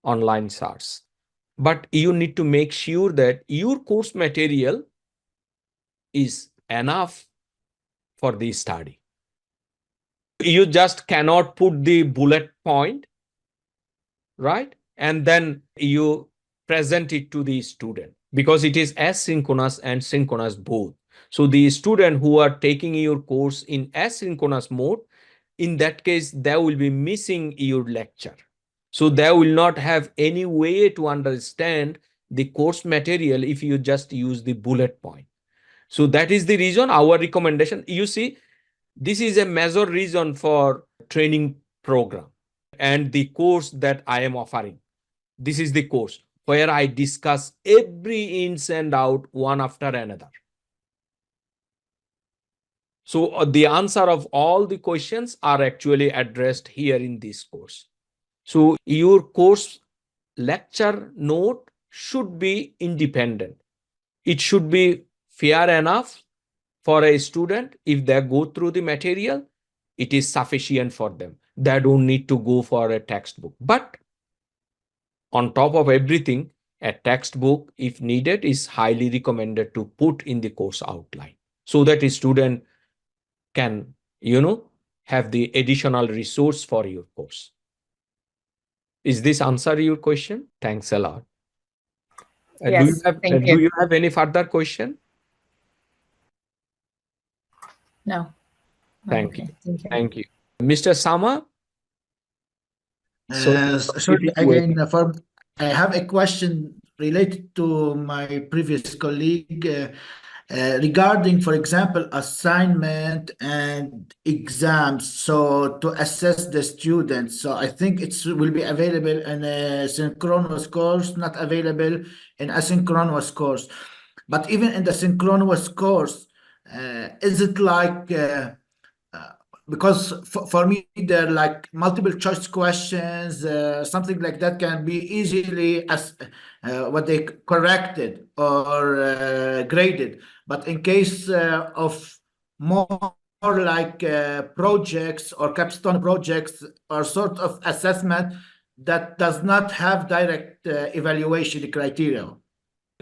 Online source. But you need to make sure that your course material is enough for the study. You just cannot put the bullet point, right? And then you present it to the student, because it is asynchronous and synchronous both. So the student who are taking your course in asynchronous mode, in that case, they will be missing your lecture. So they will not have any way to understand the course material if you just use the bullet point. So that is the reason our recommendation. You see, this is a major reason for training program and the course that I am offering. This is the course where I discuss every ins and out one after another. So the answer of all the questions are actually addressed here in this course. So your course lecture note should be independent. It should be fair enough for a student. If they go through the material, it is sufficient for them. They don't need to go for a textbook. But on top of everything, a textbook, if needed, is highly recommended to put in the course outline, so that a student can, have the additional resource for your course. Is this answer your question? Thanks a lot. Yes, thank Do you. you have any further question? No. Thank Okay, you. thank you. Thank you. Mr. Sama? So Sorry again, I have a question related to my previous colleague regarding, for example, assignment and exams. So to assess the students. So I think it will be available in a synchronous course, not available in asynchronous course. But even in the synchronous course, is it like because for me there are like multiple choice questions, something like that can be easily as what they corrected or graded, but in case of more like projects or capstone projects or sort of assessment that does not have direct evaluation criteria.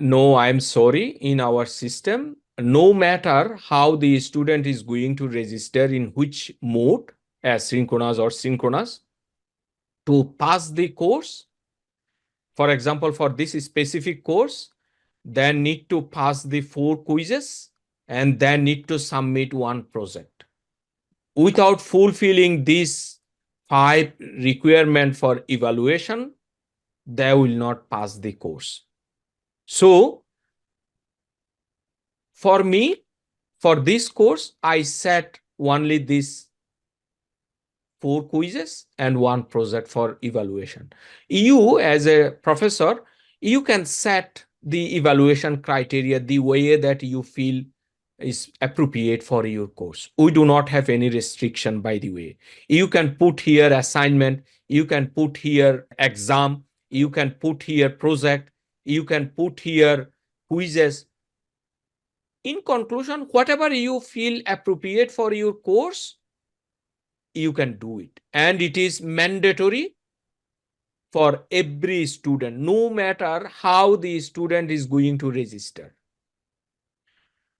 no, I'm sorry. In our system, no matter how the student is going to register in which mode, asynchronous or synchronous, to pass the course, For example, for this specific course, they need to pass the 4 quizzes and they need to submit 1 project. Without fulfilling these 5 requirements for evaluation, they will not pass the course. So, for me, for this course, I set only these 4 quizzes and 1 project for evaluation. You, as a professor, you can set the evaluation criteria the way that you feel is appropriate for your course. We do not have any restriction, by the way. You can put here assignment, you can put here exam, you can put here project, you can put here quizzes. In conclusion, whatever you feel appropriate for your course, you can do it. And it is mandatory for every student, no matter how the student is going to register.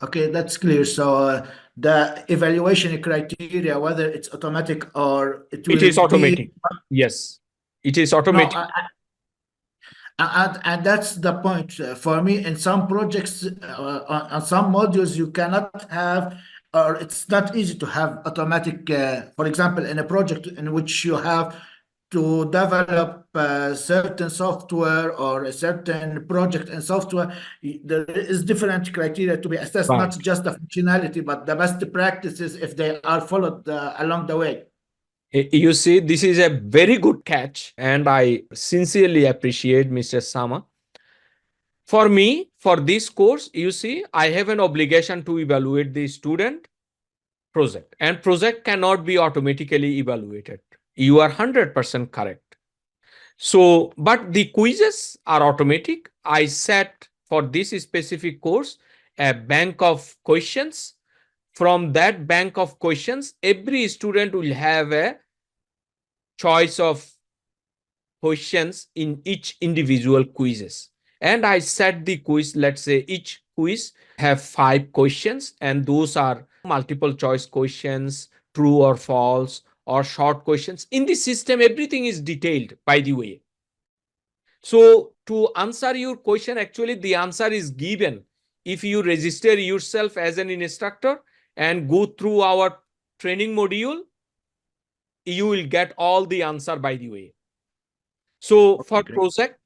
Okay, that's clear. So the evaluation criteria, whether it's automatic or it will It is be automatic. Yes, it is no, automatic. and that's the point for me. In some projects, on some modules, you cannot have, or it's not easy to have automatic. For example, in a project in which you have to develop certain software or a certain project in software, there is different criteria to be assessed, Right. not just the functionality, but the best practices if they are followed along the way. You see, this is a very good catch, and I sincerely appreciate Mr. Sama. For me, for this course, you see, I have an obligation to evaluate the student project, and project cannot be automatically evaluated. You are 100% correct. So, but the quizzes are automatic. I set for this specific course a bank of questions. From that bank of questions, every student will have a choice of questions in each individual quizzes. And I set the quiz, let's say each quiz have 5 questions, and those are multiple choice questions, true or false, or short questions. In the system, everything is detailed, by the way. So to answer your question, actually the answer is given. If you register yourself as an instructor and go through our training module, you will get all the answer, by the way. So for Okay. project,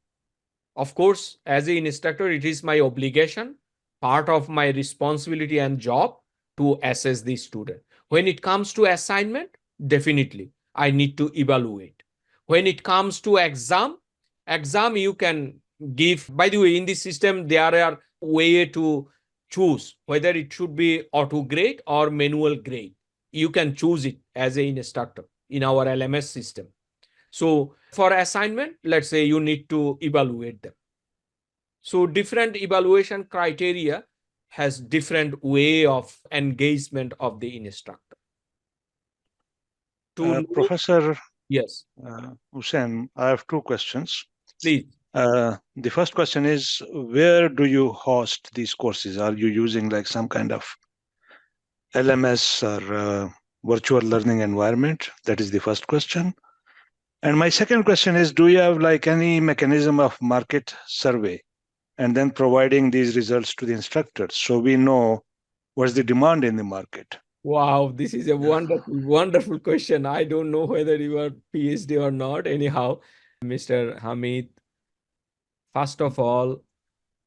of course, as an instructor, it is my obligation, part of my responsibility and job to assess the student. When it comes to assignment, definitely I need to evaluate. When it comes to exam you can give. By the way, in the system, there are way to choose whether it should be auto grade or manual grade. You can choose it as an instructor in our LMS system. So for assignment, let's say you need to evaluate them. So different evaluation criteria has different way of engagement of the instructor. Professor Yes, Hussain, I have 2 questions. please. The first question is, where do you host these courses? Are you using like some kind of LMS or virtual learning environment? That is the first question. And my second question is, do you have like any mechanism of market survey and then providing these results to the instructors so we know what's the demand in the market? Wow, this is a wonderful question. I don't know whether you are PhD or not. Anyhow, Mr. Hamid, first of all,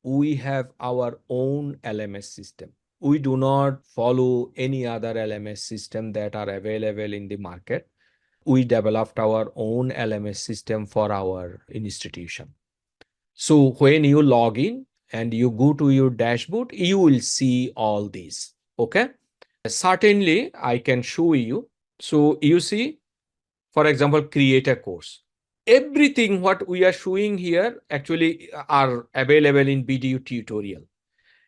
we have our own LMS system. We do not follow any other LMS system that are available in the market. We developed our own LMS system for our institution. So when you log in and you go to your dashboard, you will see all these. Okay. Certainly, I can show you. So you see, for example, create a course. Everything what we are showing here actually are available in video tutorial.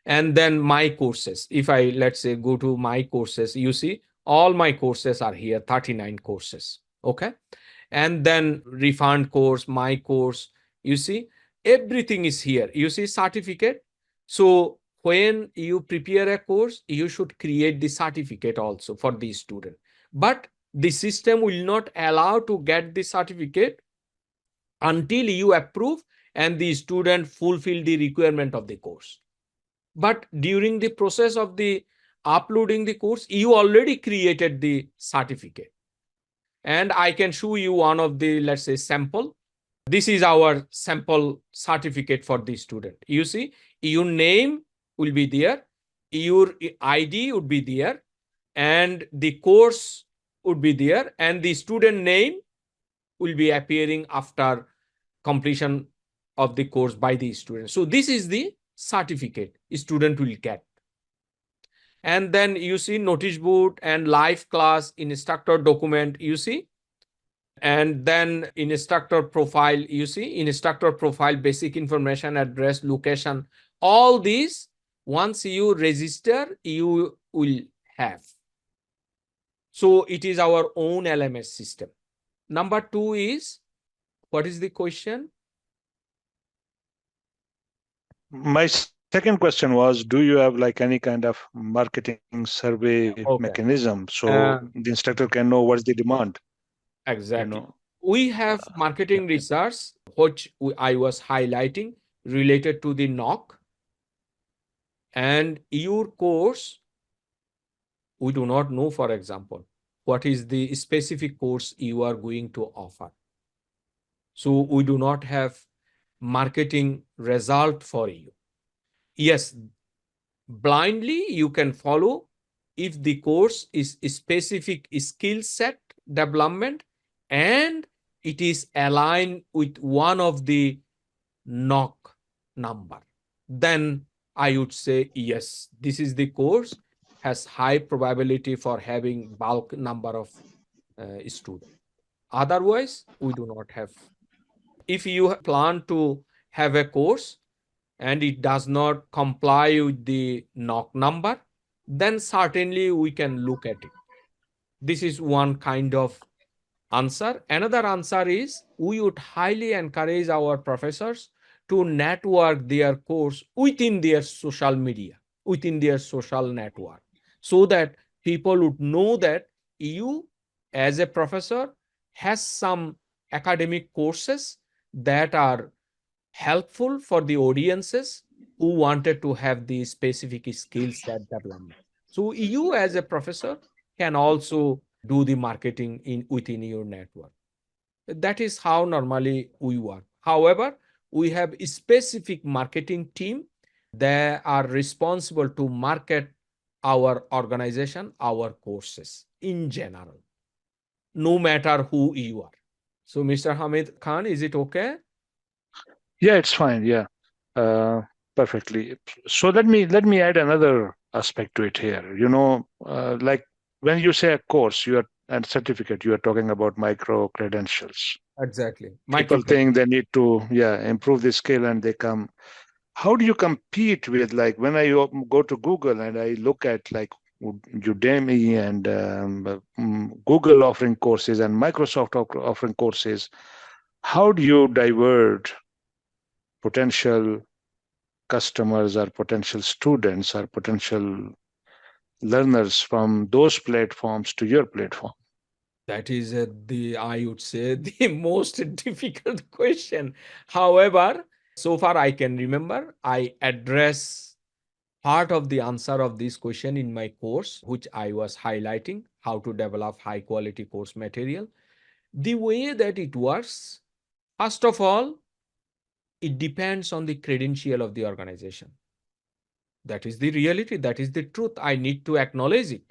And then my courses. If I, let's say, go to my courses, you see all my courses are here, 39 courses. Okay. And then refund course, my course, you see, everything is here. You see certificate. So when you prepare a course, you should create the certificate also for the student. But the system will not allow to get the certificate until you approve and the student fulfill the requirement of the course. But during the process of the uploading the course, you already created the certificate. And I can show you one of the, let's say, sample. This is our sample certificate for the student. You see, your name will be there, your ID would be there, and the course would be there, and the student name will be appearing after completion of the course by the student. So this is the certificate student will get. And then you see notice board and live class instructor document, you see. And then instructor profile, you see, instructor profile, basic information, address, location, all these, once you register, you will have. So it is our own LMS system. Number two is, what is the question? My second question was, do you have like any kind of marketing survey mechanism so the instructor can know what's the demand? Exactly. You know, we have marketing research, which I was highlighting, related to the NOC. And your course, we do not know, for example, what is the specific course you are going to offer. So we do not have marketing result for you. Yes, blindly you can follow if the course is a specific skill set development and it is aligned with one of the NOC number, then I would say yes, this is the course has high probability for having bulk number of students. Otherwise, we do not have. If you plan to have a course and it does not comply with the NOC number, then certainly we can look at it. This is one kind of answer. Another answer is we would highly encourage our professors to network their course within their social media, within their social network, so that people would know that you as a professor has some academic courses that are helpful for the audiences who wanted to have the specific skill set development. So you as a professor can also do the marketing within your network. That is how normally we work. However, we have a specific marketing team that are responsible to market our organization, our courses in general, no matter who you are. So Mr. Hamid Khan, is it okay? Yeah, it's fine. Yeah, perfectly. So let me add another aspect to it here. You know, like when you say a course, you are and certificate, you are talking about micro credentials. Exactly. People think they need to, improve the skill and they come. How do you compete with, like, when I go to Google and I look at like Udemy and Google offering courses and Microsoft offering courses, how do you divert potential customers or potential students or potential learners from those platforms to your platform? That is I would say, the most difficult question. However, so far I can remember, I address part of the answer of this question in my course, which I was highlighting, how to develop high quality course material. The way that it works, first of all, it depends on the credential of the organization. That is the reality. That is the truth. I need to acknowledge it.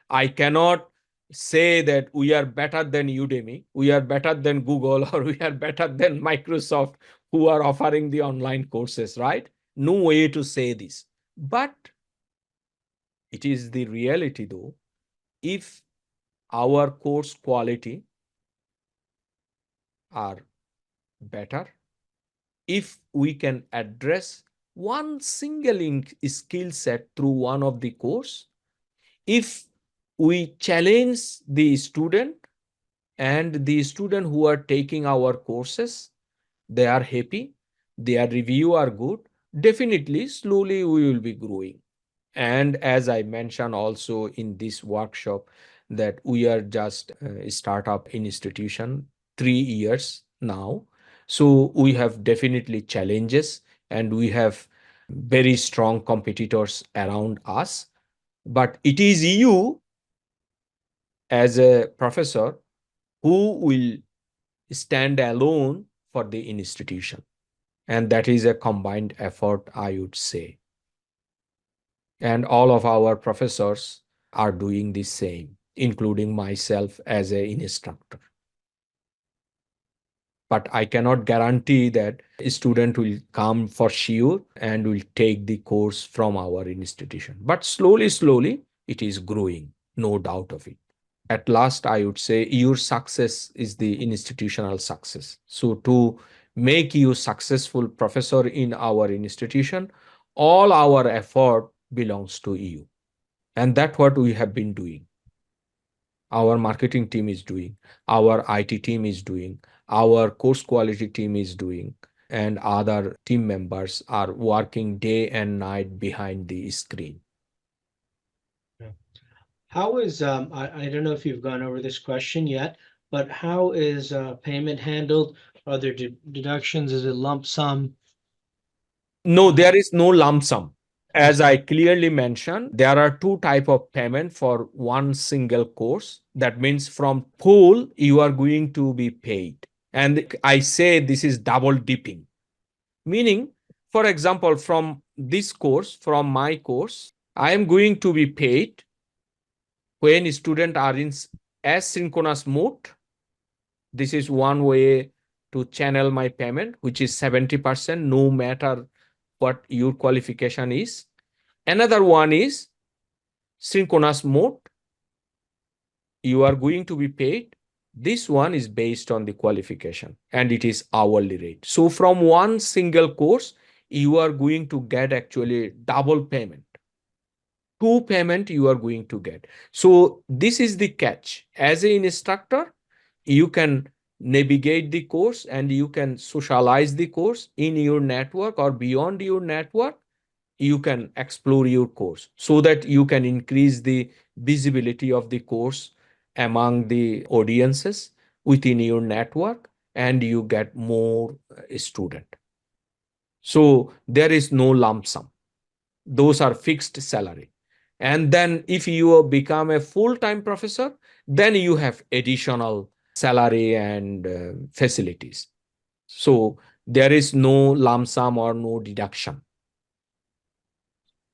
I cannot say that we are better than Udemy, we are better than Google, or we are better than Microsoft, who are offering the online courses, right? No way to say this. But it is the reality though. If our course quality are better, if we can address one single skill set through one of the course, if we challenge the student and the student who are taking our courses, they are happy, their review are good, definitely slowly we will be growing. And as I mentioned also in this workshop, that we are just a startup institution, 3 years now, So we have definitely challenges and we have very strong competitors around us. But it is you as a professor who will stand alone for the institution. And that is a combined effort, I would say. And all of our professors are doing the same, including myself as an instructor. But I cannot guarantee that a student will come for sure and will take the course from our institution. But slowly, it is growing, no doubt of it. At last, I would say your success is the institutional success. So to make you successful professor in our institution, all our effort belongs to you. And that's what we have been doing. Our marketing team is doing, our IT team is doing, our course quality team is doing, and other team members are working day and night behind the screen. How is I don't know if you've gone over this question yet, but how is payment handled? Are there deductions? Is it lump sum? No, there is no lump sum. As I clearly mentioned, there are two types of payment for one single course. That means from pool, you are going to be paid. And I say this is double dipping. Meaning, for example, from this course, from my course, I am going to be paid when students are in asynchronous mode. This is one way to channel my payment, which is 70%, no matter what your qualification is. Another one is synchronous mode. You are going to be paid. This one is based on the qualification and it is hourly rate. So from one single course, you are going to get actually double payment. Two payment you are going to get. So this is the catch. As an instructor, you can navigate the course and you can socialize the course in your network or beyond your network. You can explore your course so that you can increase the visibility of the course among the audiences within your network and you get more student. So there is no lump sum. Those are fixed salary. And then if you become a full-time professor, then you have additional salary and facilities. So there is no lump sum or no deduction.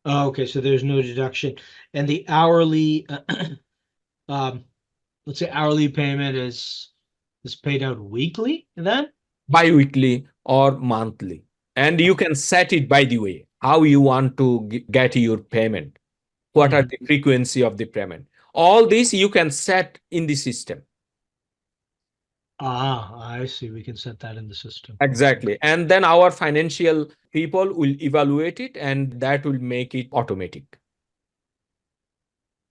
Oh, okay, so there's no deduction. And the hourly, let's say hourly payment is paid out weekly then? Bi-weekly or monthly. And you can set it, by the way, how you want to get your payment. What are the frequency of the payment? All this you can set in the system. Ah, I see. We can set that in the system. Exactly. And then our financial people will evaluate it and that will make it automatic.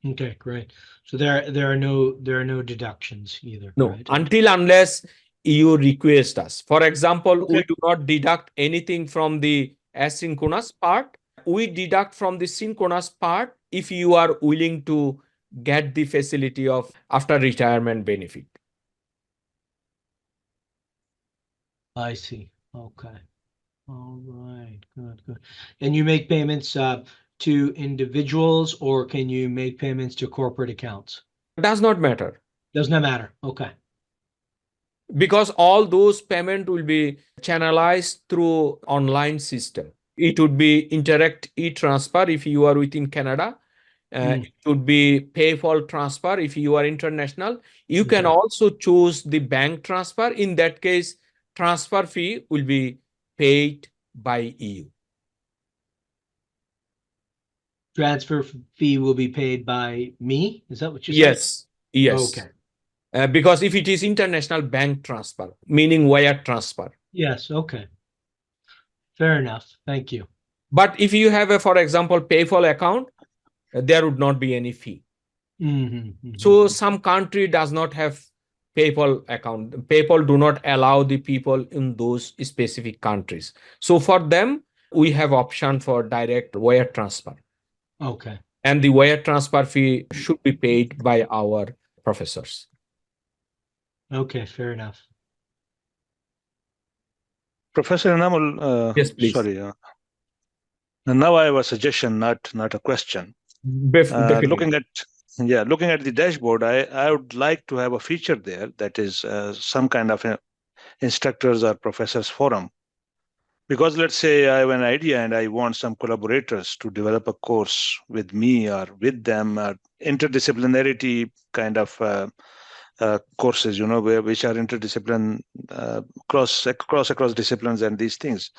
Okay, great. So there are no deductions either, No, right? until unless you request us. For example, Okay. we do not deduct anything from the asynchronous part. We deduct from the synchronous part if you are willing to get the facility of after retirement benefit. I see. Okay. All right. Good. And you make payments to individuals, or can you make payments to corporate accounts? Does not matter. Does not matter. Okay. Because all those payment will be channelized through online system. It would be indirect e-transfer if you are within Canada. It would be PayPal transfer if you are international. You can also choose the bank transfer. In that case, transfer fee will be paid by you. Transfer fee will be paid by me. Is that what you said? Yes. Okay. Because if it is international bank transfer, meaning wire transfer. Yes. Okay. Fair enough. Thank you. But if you have a, for example, PayPal account, there would not be any fee. So some country does not have PayPal account. PayPal do not allow the people in those specific countries. So for them, we have option for direct wire transfer. Okay. And the wire transfer fee should be paid by our professors. Okay. Fair enough. Professor Enamul, Yes, please. sorry. Now I have a suggestion, not a question. Definitely. Looking at the dashboard, I would like to have a feature there that is some kind of a instructors or professors forum. Because let's say I have an idea and I want some collaborators to develop a course with me or with them, interdisciplinarity kind of courses, which are interdiscipline, across disciplines and these things.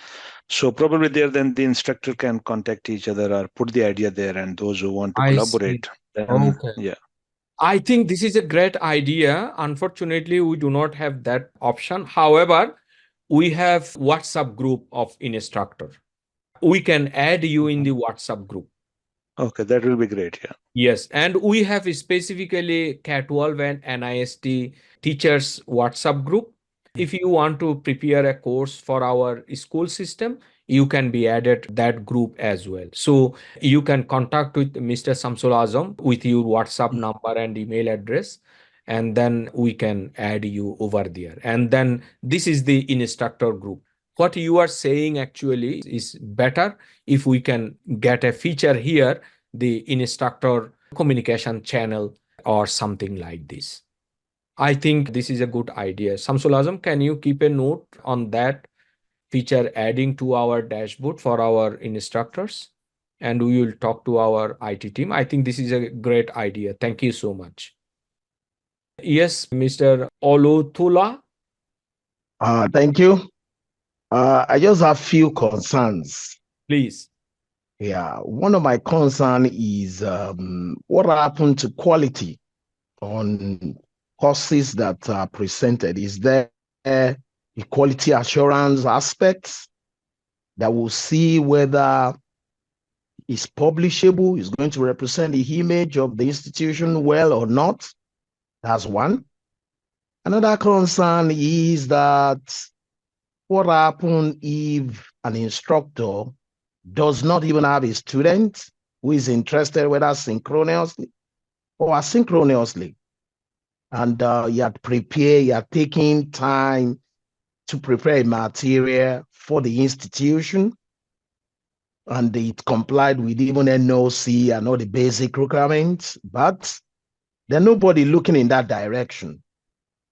So probably there, then the instructor can contact each other or put the idea there, and those who want to I see. collaborate, then Okay. yeah. I think this is a great idea. Unfortunately, we do not have that option. However, we have WhatsApp group of instructor. We can add you in the WhatsApp group. Okay, that will be great. Yeah. Yes, and we have specifically Cat12 and NIST teachers WhatsApp group. If you want to prepare a course for our school system, you can be added that group as well. So you can contact with Mr. Shamsul Azam with your WhatsApp number and email address, and then we can add you over there. And then this is the instructor group. What you are saying actually is better if we can get a feature here, the instructor communication channel or something like this. I think this is a good idea. Samsul Azam, can you keep a note on that feature adding to our dashboard for our instructors? And we will talk to our IT team. I think this is a great idea. Thank you so much. Yes, Mr. Olutula. Thank you. I just have few concerns. Please. Yeah, one of my concern is what happened to quality on courses that are presented. Is there a quality assurance aspects that will see whether it's publishable, is going to represent the image of the institution well or not? That's one. Another concern is that what happens if an instructor does not even have a student who is interested, whether synchronously or asynchronously, and you are taking time to prepare a material for the institution, and it complied with even NOC and all the basic requirements, but there's nobody looking in that direction.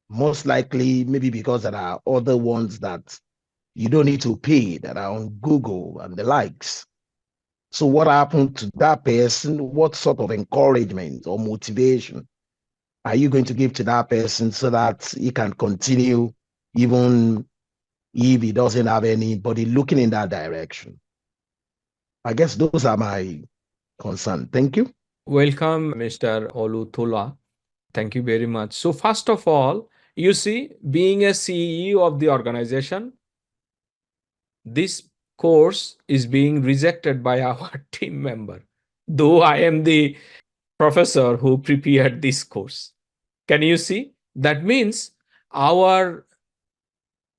Most likely, maybe because there are other ones that you don't need to pay that are on Google and the likes. So what happened to that person? What sort of encouragement or motivation are you going to give to that person so that he can continue even if he doesn't have anybody looking in that direction? I guess those are my concerns. Thank you. Welcome, Mr. Olutula. Thank you very much. So first of all, you see, being a CEO of the organization, this course is being rejected by our team member, though I am the professor who prepared this course. Can you see? That means our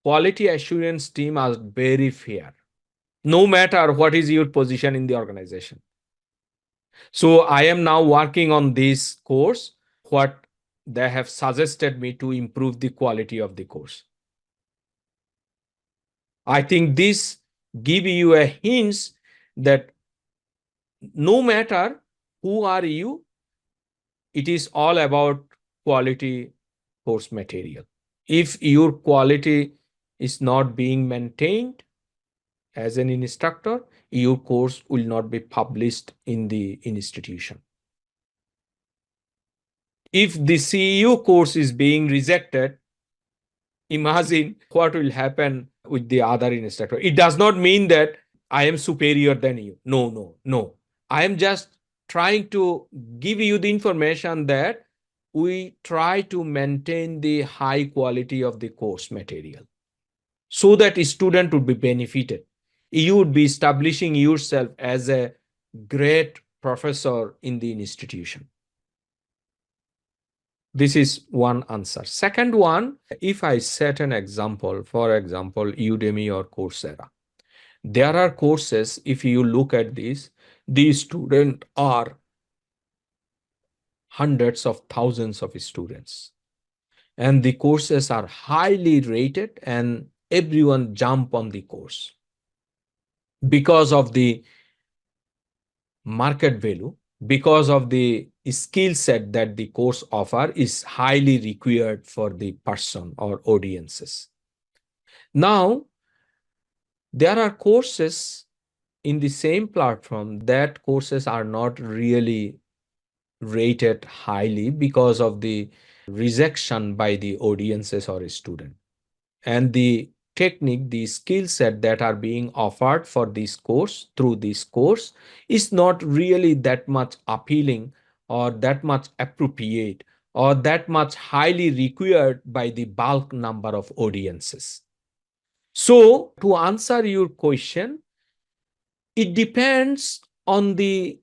quality assurance team are very fair, no matter what is your position in the organization. So I am now working on this course, what they have suggested me to improve the quality of the course. I think this give you a hint that no matter who are you, it is all about quality course material. If your quality is not being maintained as an instructor, your course will not be published in the institution. If the CEU course is being rejected, imagine what will happen with the other instructor. It does not mean that I am superior than you. No. I am just trying to give you the information that we try to maintain the high quality of the course material so that a student would be benefited. You would be establishing yourself as a great professor in the institution. This is one answer. Second one, if I set an example, for example, Udemy or Coursera, there are courses, if you look at this, these students are hundreds of thousands of students. And the courses are highly rated and everyone jump on the course because of the market value, because of the skill set that the course offer is highly required for the person or audiences. Now, there are courses in the same platform that courses are not really rated highly because of the rejection by the audiences or student. And the technique, the skill set that are being offered for this course through this course is not really that much appealing or that much appropriate or that much highly required by the bulk number of audiences. So to answer your question, it depends on the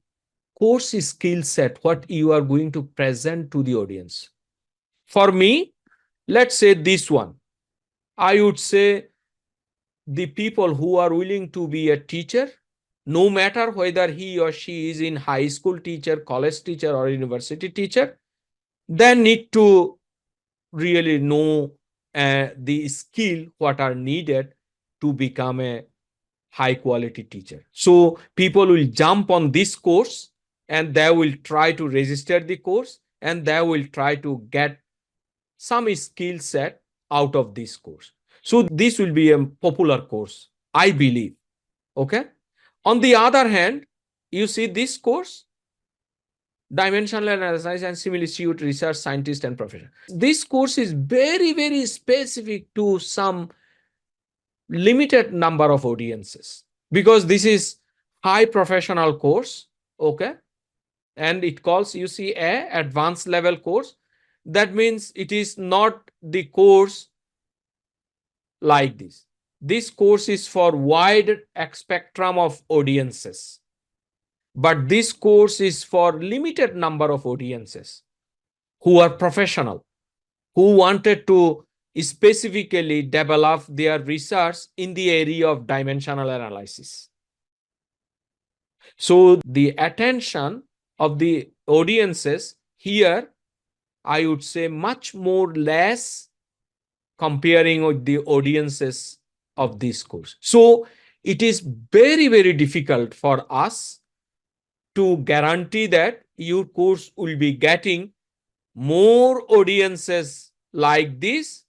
course skill set, what you are going to present to the audience. For me, let's say this one, I would say the people who are willing to be a teacher, no matter whether he or she is in high school teacher, college teacher, or university teacher, they need to really know the skill what are needed to become a high quality teacher. So people will jump on this course and they will try to register the course and they will try to get some skill set out of this course. So this will be a popular course, I believe. Okay. On the other hand, you see this course, Dimensional Analysis and Similitude Research Scientist and Professional. This course is very, very specific to some limited number of audiences because this is high professional course. Okay. And it calls UCA advanced level course. That means it is not the course like this. This course is for wide spectrum of audiences, but this course is for limited number of audiences who are professional, who wanted to specifically develop their research in the area of dimensional analysis. So the attention of the audiences here, I would say much more less comparing with the audiences of this course. So it is very, very difficult for us to guarantee that your course will be getting more audiences like this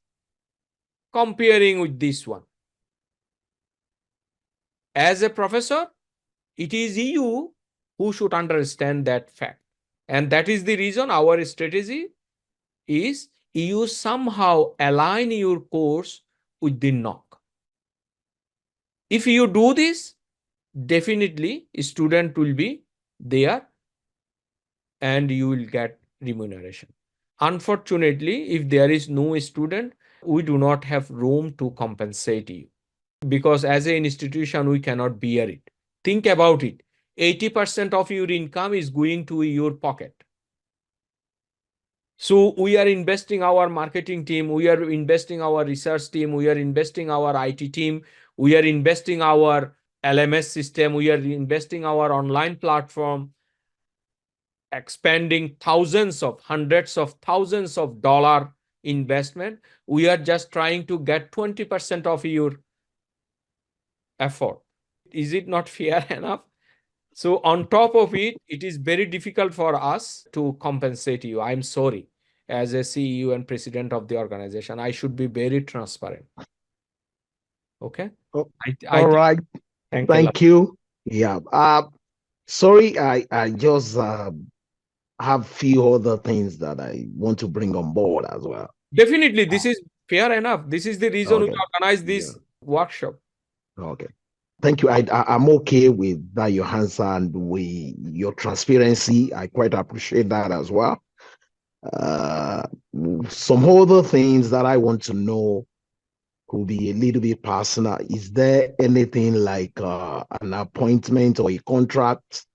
comparing with this one. As a professor, it is you who should understand that fact. And that is the reason our strategy is you somehow align your course with the NOC. If you do this, definitely a student will be there and you will get remuneration. Unfortunately, if there is no student, we do not have room to compensate you because as an institution, we cannot bear it. Think about it. 80% of your income is going to your pocket. So we are investing our marketing team, we are investing our research team, we are investing our IT team, we are investing our LMS system, we are investing our online platform, expanding hundreds of thousands of dollars investment. We are just trying to get 20% of your effort. Is it not fair enough? So on top of it, it is very difficult for us to compensate you. I'm sorry. As a CEO and president of the organization, I should be very transparent. Okay. Oh, I all right. Thank you. Yeah. Sorry, I just have few other things that I want to bring on board as well. Definitely, this is fair enough. This is the reason we organize this workshop. Okay. Thank you. I'm okay with that, your answer and with your transparency. I quite appreciate that as well. Some other things that I want to know could be a little bit personal. Is there anything like an appointment or a contract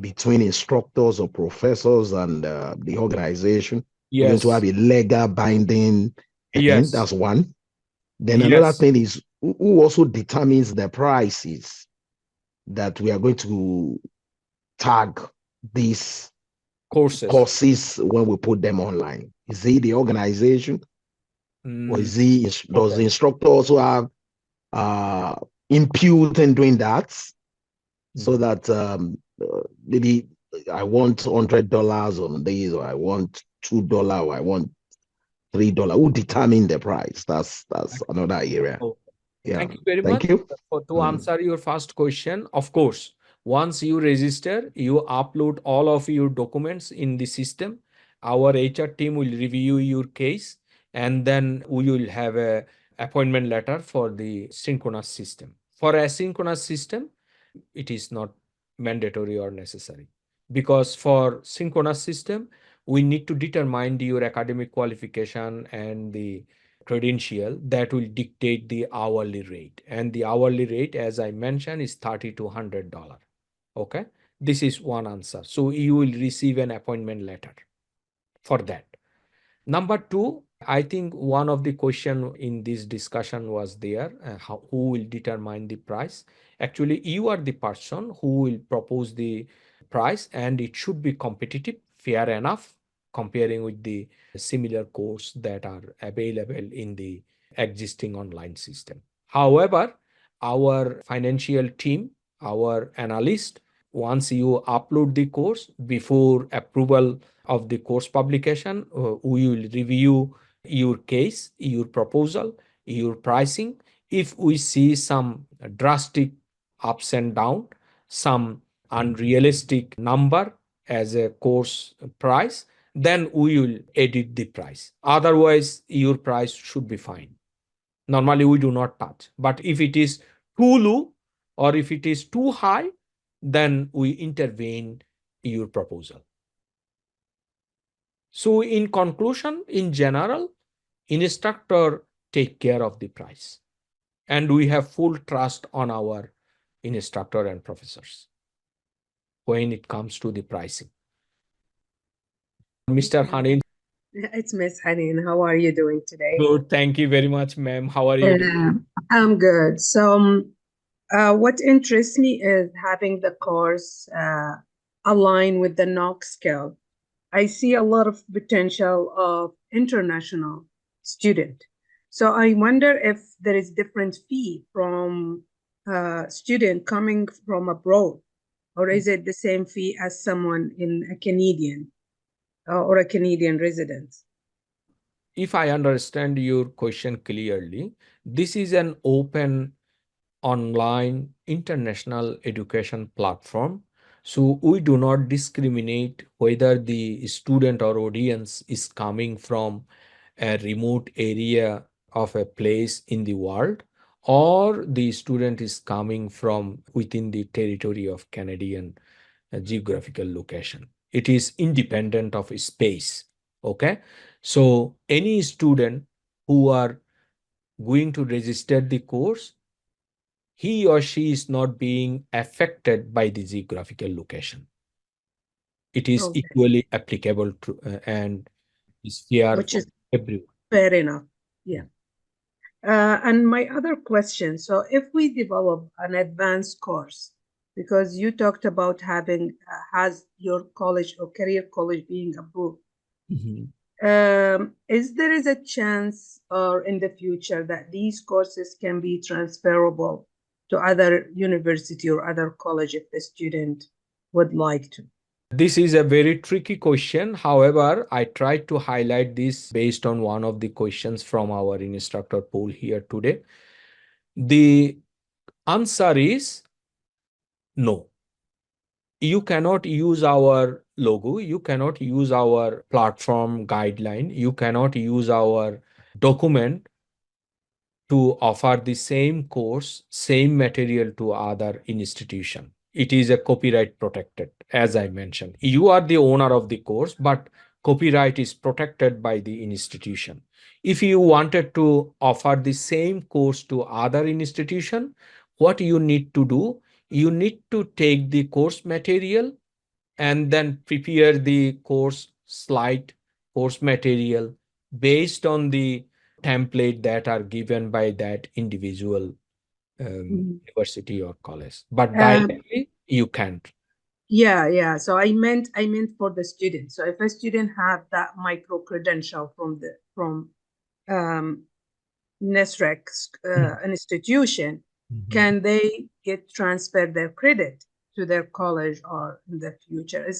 between instructors or professors and the organization? Yes. We're going to have a legal binding. Yes. That's one. Then another thing is who also determines the prices that we are going to tag these courses when we put them online? Is it the organization Or Mm, does the okay. instructor also have input in doing that? So that maybe I want $100 on this, or I want $2, or I want $3. Who determine the price? That's another area. Oh, Yeah. thank you very Thank much. you. To answer your first question, of course, once you register, you upload all of your documents in the system. Our HR team will review your case, and then we will have a appointment letter for the synchronous system. For asynchronous system, it is not mandatory or necessary, because for synchronous system we need to determine your academic qualification and the credential that will dictate the hourly rate, and the hourly rate, as I mentioned, is $30 to $100. Okay, this is one answer. So you will receive an appointment letter for that. Number two, I think one of the question in this discussion was there, who will determine the price? Actually, you are the person who will propose the price, and it should be competitive, fair enough, comparing with the similar course that are available in the existing online system. However, our financial team, our analyst, once you upload the course, before approval of the course publication, we will review your case, your proposal, your pricing. If we see some drastic ups and down, some unrealistic number as a course price, then we will edit the price. Otherwise, your price should be fine. Normally, we do not touch. But if it is too low or if it is too high, then we intervene your proposal. So in conclusion, in general, instructor take care of the price, and we have full trust on our instructor and professors when it comes to the pricing. Mr. Hanin. It's Miss Hanin. How are you doing today? Good. Thank you very much, ma'am. How are you doing? I'm good. So what interests me is having the course align with the NOC skill. I see a lot of potential of international student. So I wonder if there is different fee from student coming from abroad, or is it the same fee as someone in a Canadian or a Canadian resident? If I understand your question clearly, this is an open online international education platform. So we do not discriminate whether the student or audience is coming from a remote area of a place in the world, or the student is coming from within the territory of Canadian geographical location. It is independent of space. Okay. So any student who are going to register the course, he or she is not being affected by the geographical location. It is equally applicable to and is fair Which for is everyone. fair enough. Yeah. And my other question, so if we develop an advanced course, because you talked about having has your college or career college being approved, is there is a chance or in the future that these courses can be transferable to other university or other college if the student would like to? This is a very tricky question. However, I tried to highlight this based on one of the questions from our instructor pool here today. The answer is no. You cannot use our logo, you cannot use our platform guideline, you cannot use our document to offer the same course, same material to other institution. It is a copyright protected, as I mentioned. You are the owner of the course, but copyright is protected by the institution. If you wanted to offer the same course to other institution, what you need to do, you need to take the course material and then prepare the course slide, course material based on the template that are given by that individual university or college. But directly, you can't. Yeah. So I meant for the student. So if a student have that micro credential from NSRIC institution, can they transfer their credit to their college or in the future?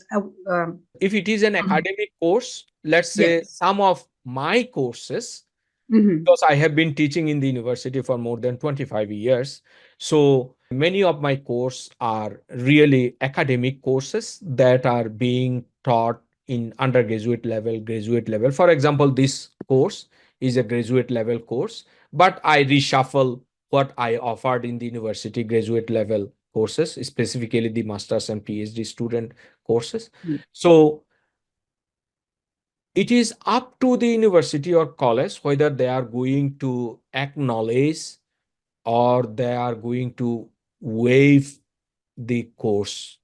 If it is an academic course, let's say Yes. some of my courses, Mhm. because I have been teaching in the university for more than 25 years. So many of my courses are really academic courses that are being taught in undergraduate level, graduate level. For example, this course is a graduate level course, but I reshuffle what I offered in the university graduate level courses, specifically the master's and PhD student courses. So it is up to the university or college whether they are going to acknowledge or they are going to waive the course.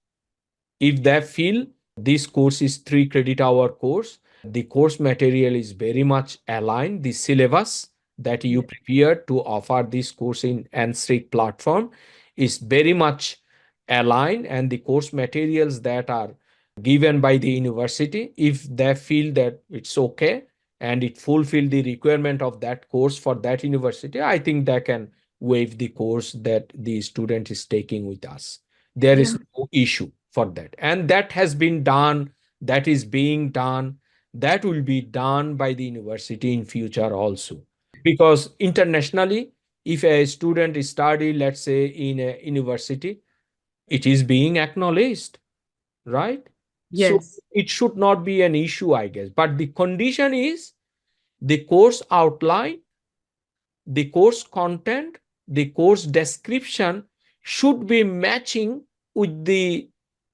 If they feel this course is 3 credit hour course, the course material is very much aligned, the syllabus that you prepare to offer this course in NSRIC platform is very much aligned, and the course materials that are given by the university, if they feel that it's okay and it fulfill the requirement of that course for that university, I think they can waive the course that the student is taking with us. There is no issue for that. And that has been done, that is being done, that will be done by the university in future also. Because internationally, if a student study, let's say in a university, it is being acknowledged, right? So Yes. it should not be an issue, I guess. But the condition is the course outline, the course content, the course description should be matching with the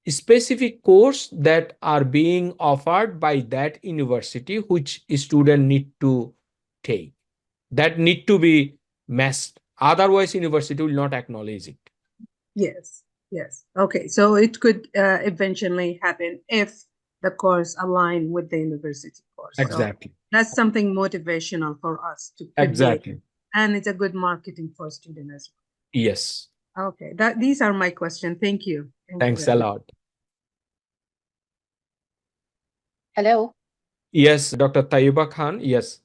specific course that are being offered by that university which student need to take. That need to be matched. Otherwise, university will not acknowledge it. Yes. Yes. Okay. So it could eventually happen if the course align with the university course. Exactly. So that's something motivational for us to create. Exactly. And it's a good marketing for students as Yes. well. Okay. These are my questions. Thank you. Thanks a lot. Hello. Yes, Dr. Tayyiba Khan. Yes.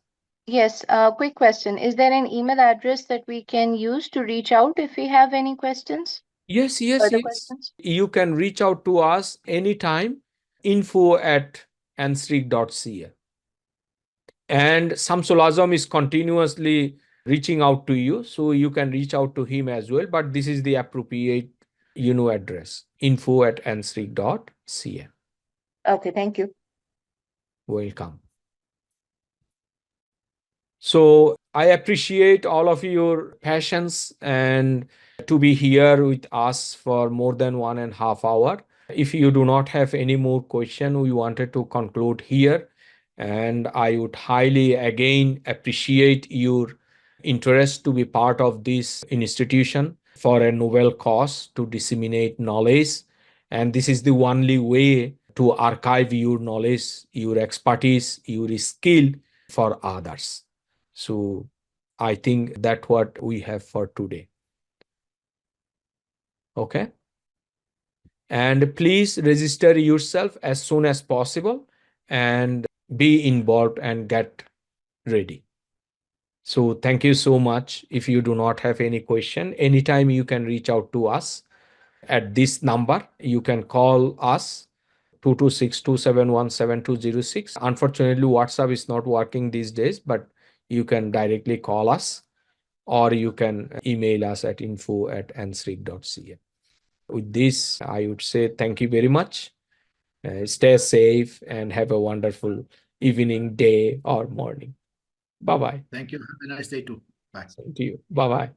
Yes, quick question. Is there an email address that we can use to reach out if we have any questions? Yes, yes, Further yes. questions? You can reach out to us anytime, info@nsric.ca. And Shamsul Azam is continuously reaching out to you, so you can reach out to him as well. But this is the appropriate, address, info@nsric.ca. Okay, thank you. Welcome. So I appreciate all of your patience and to be here with us for more than 1.5 hours. If you do not have any more question, we wanted to conclude here. And I would highly again appreciate your interest to be part of this institution for a novel cause to disseminate knowledge. And this is the only way to archive your knowledge, your expertise, your skill for others. So I think that's what we have for today. Okay. And please register yourself as soon as possible and be involved and get ready. So thank you so much. If you do not have any question, anytime you can reach out to us at this number. You can call us 226-271-7206. Unfortunately, WhatsApp is not working these days, but you can directly call us or you can email us at info@nsric.ca. With this, I would say thank you very much. Stay safe and have a wonderful evening, day, or morning. Bye-bye. Thank you. Have a nice day too. Bye. Same to you. Bye-bye.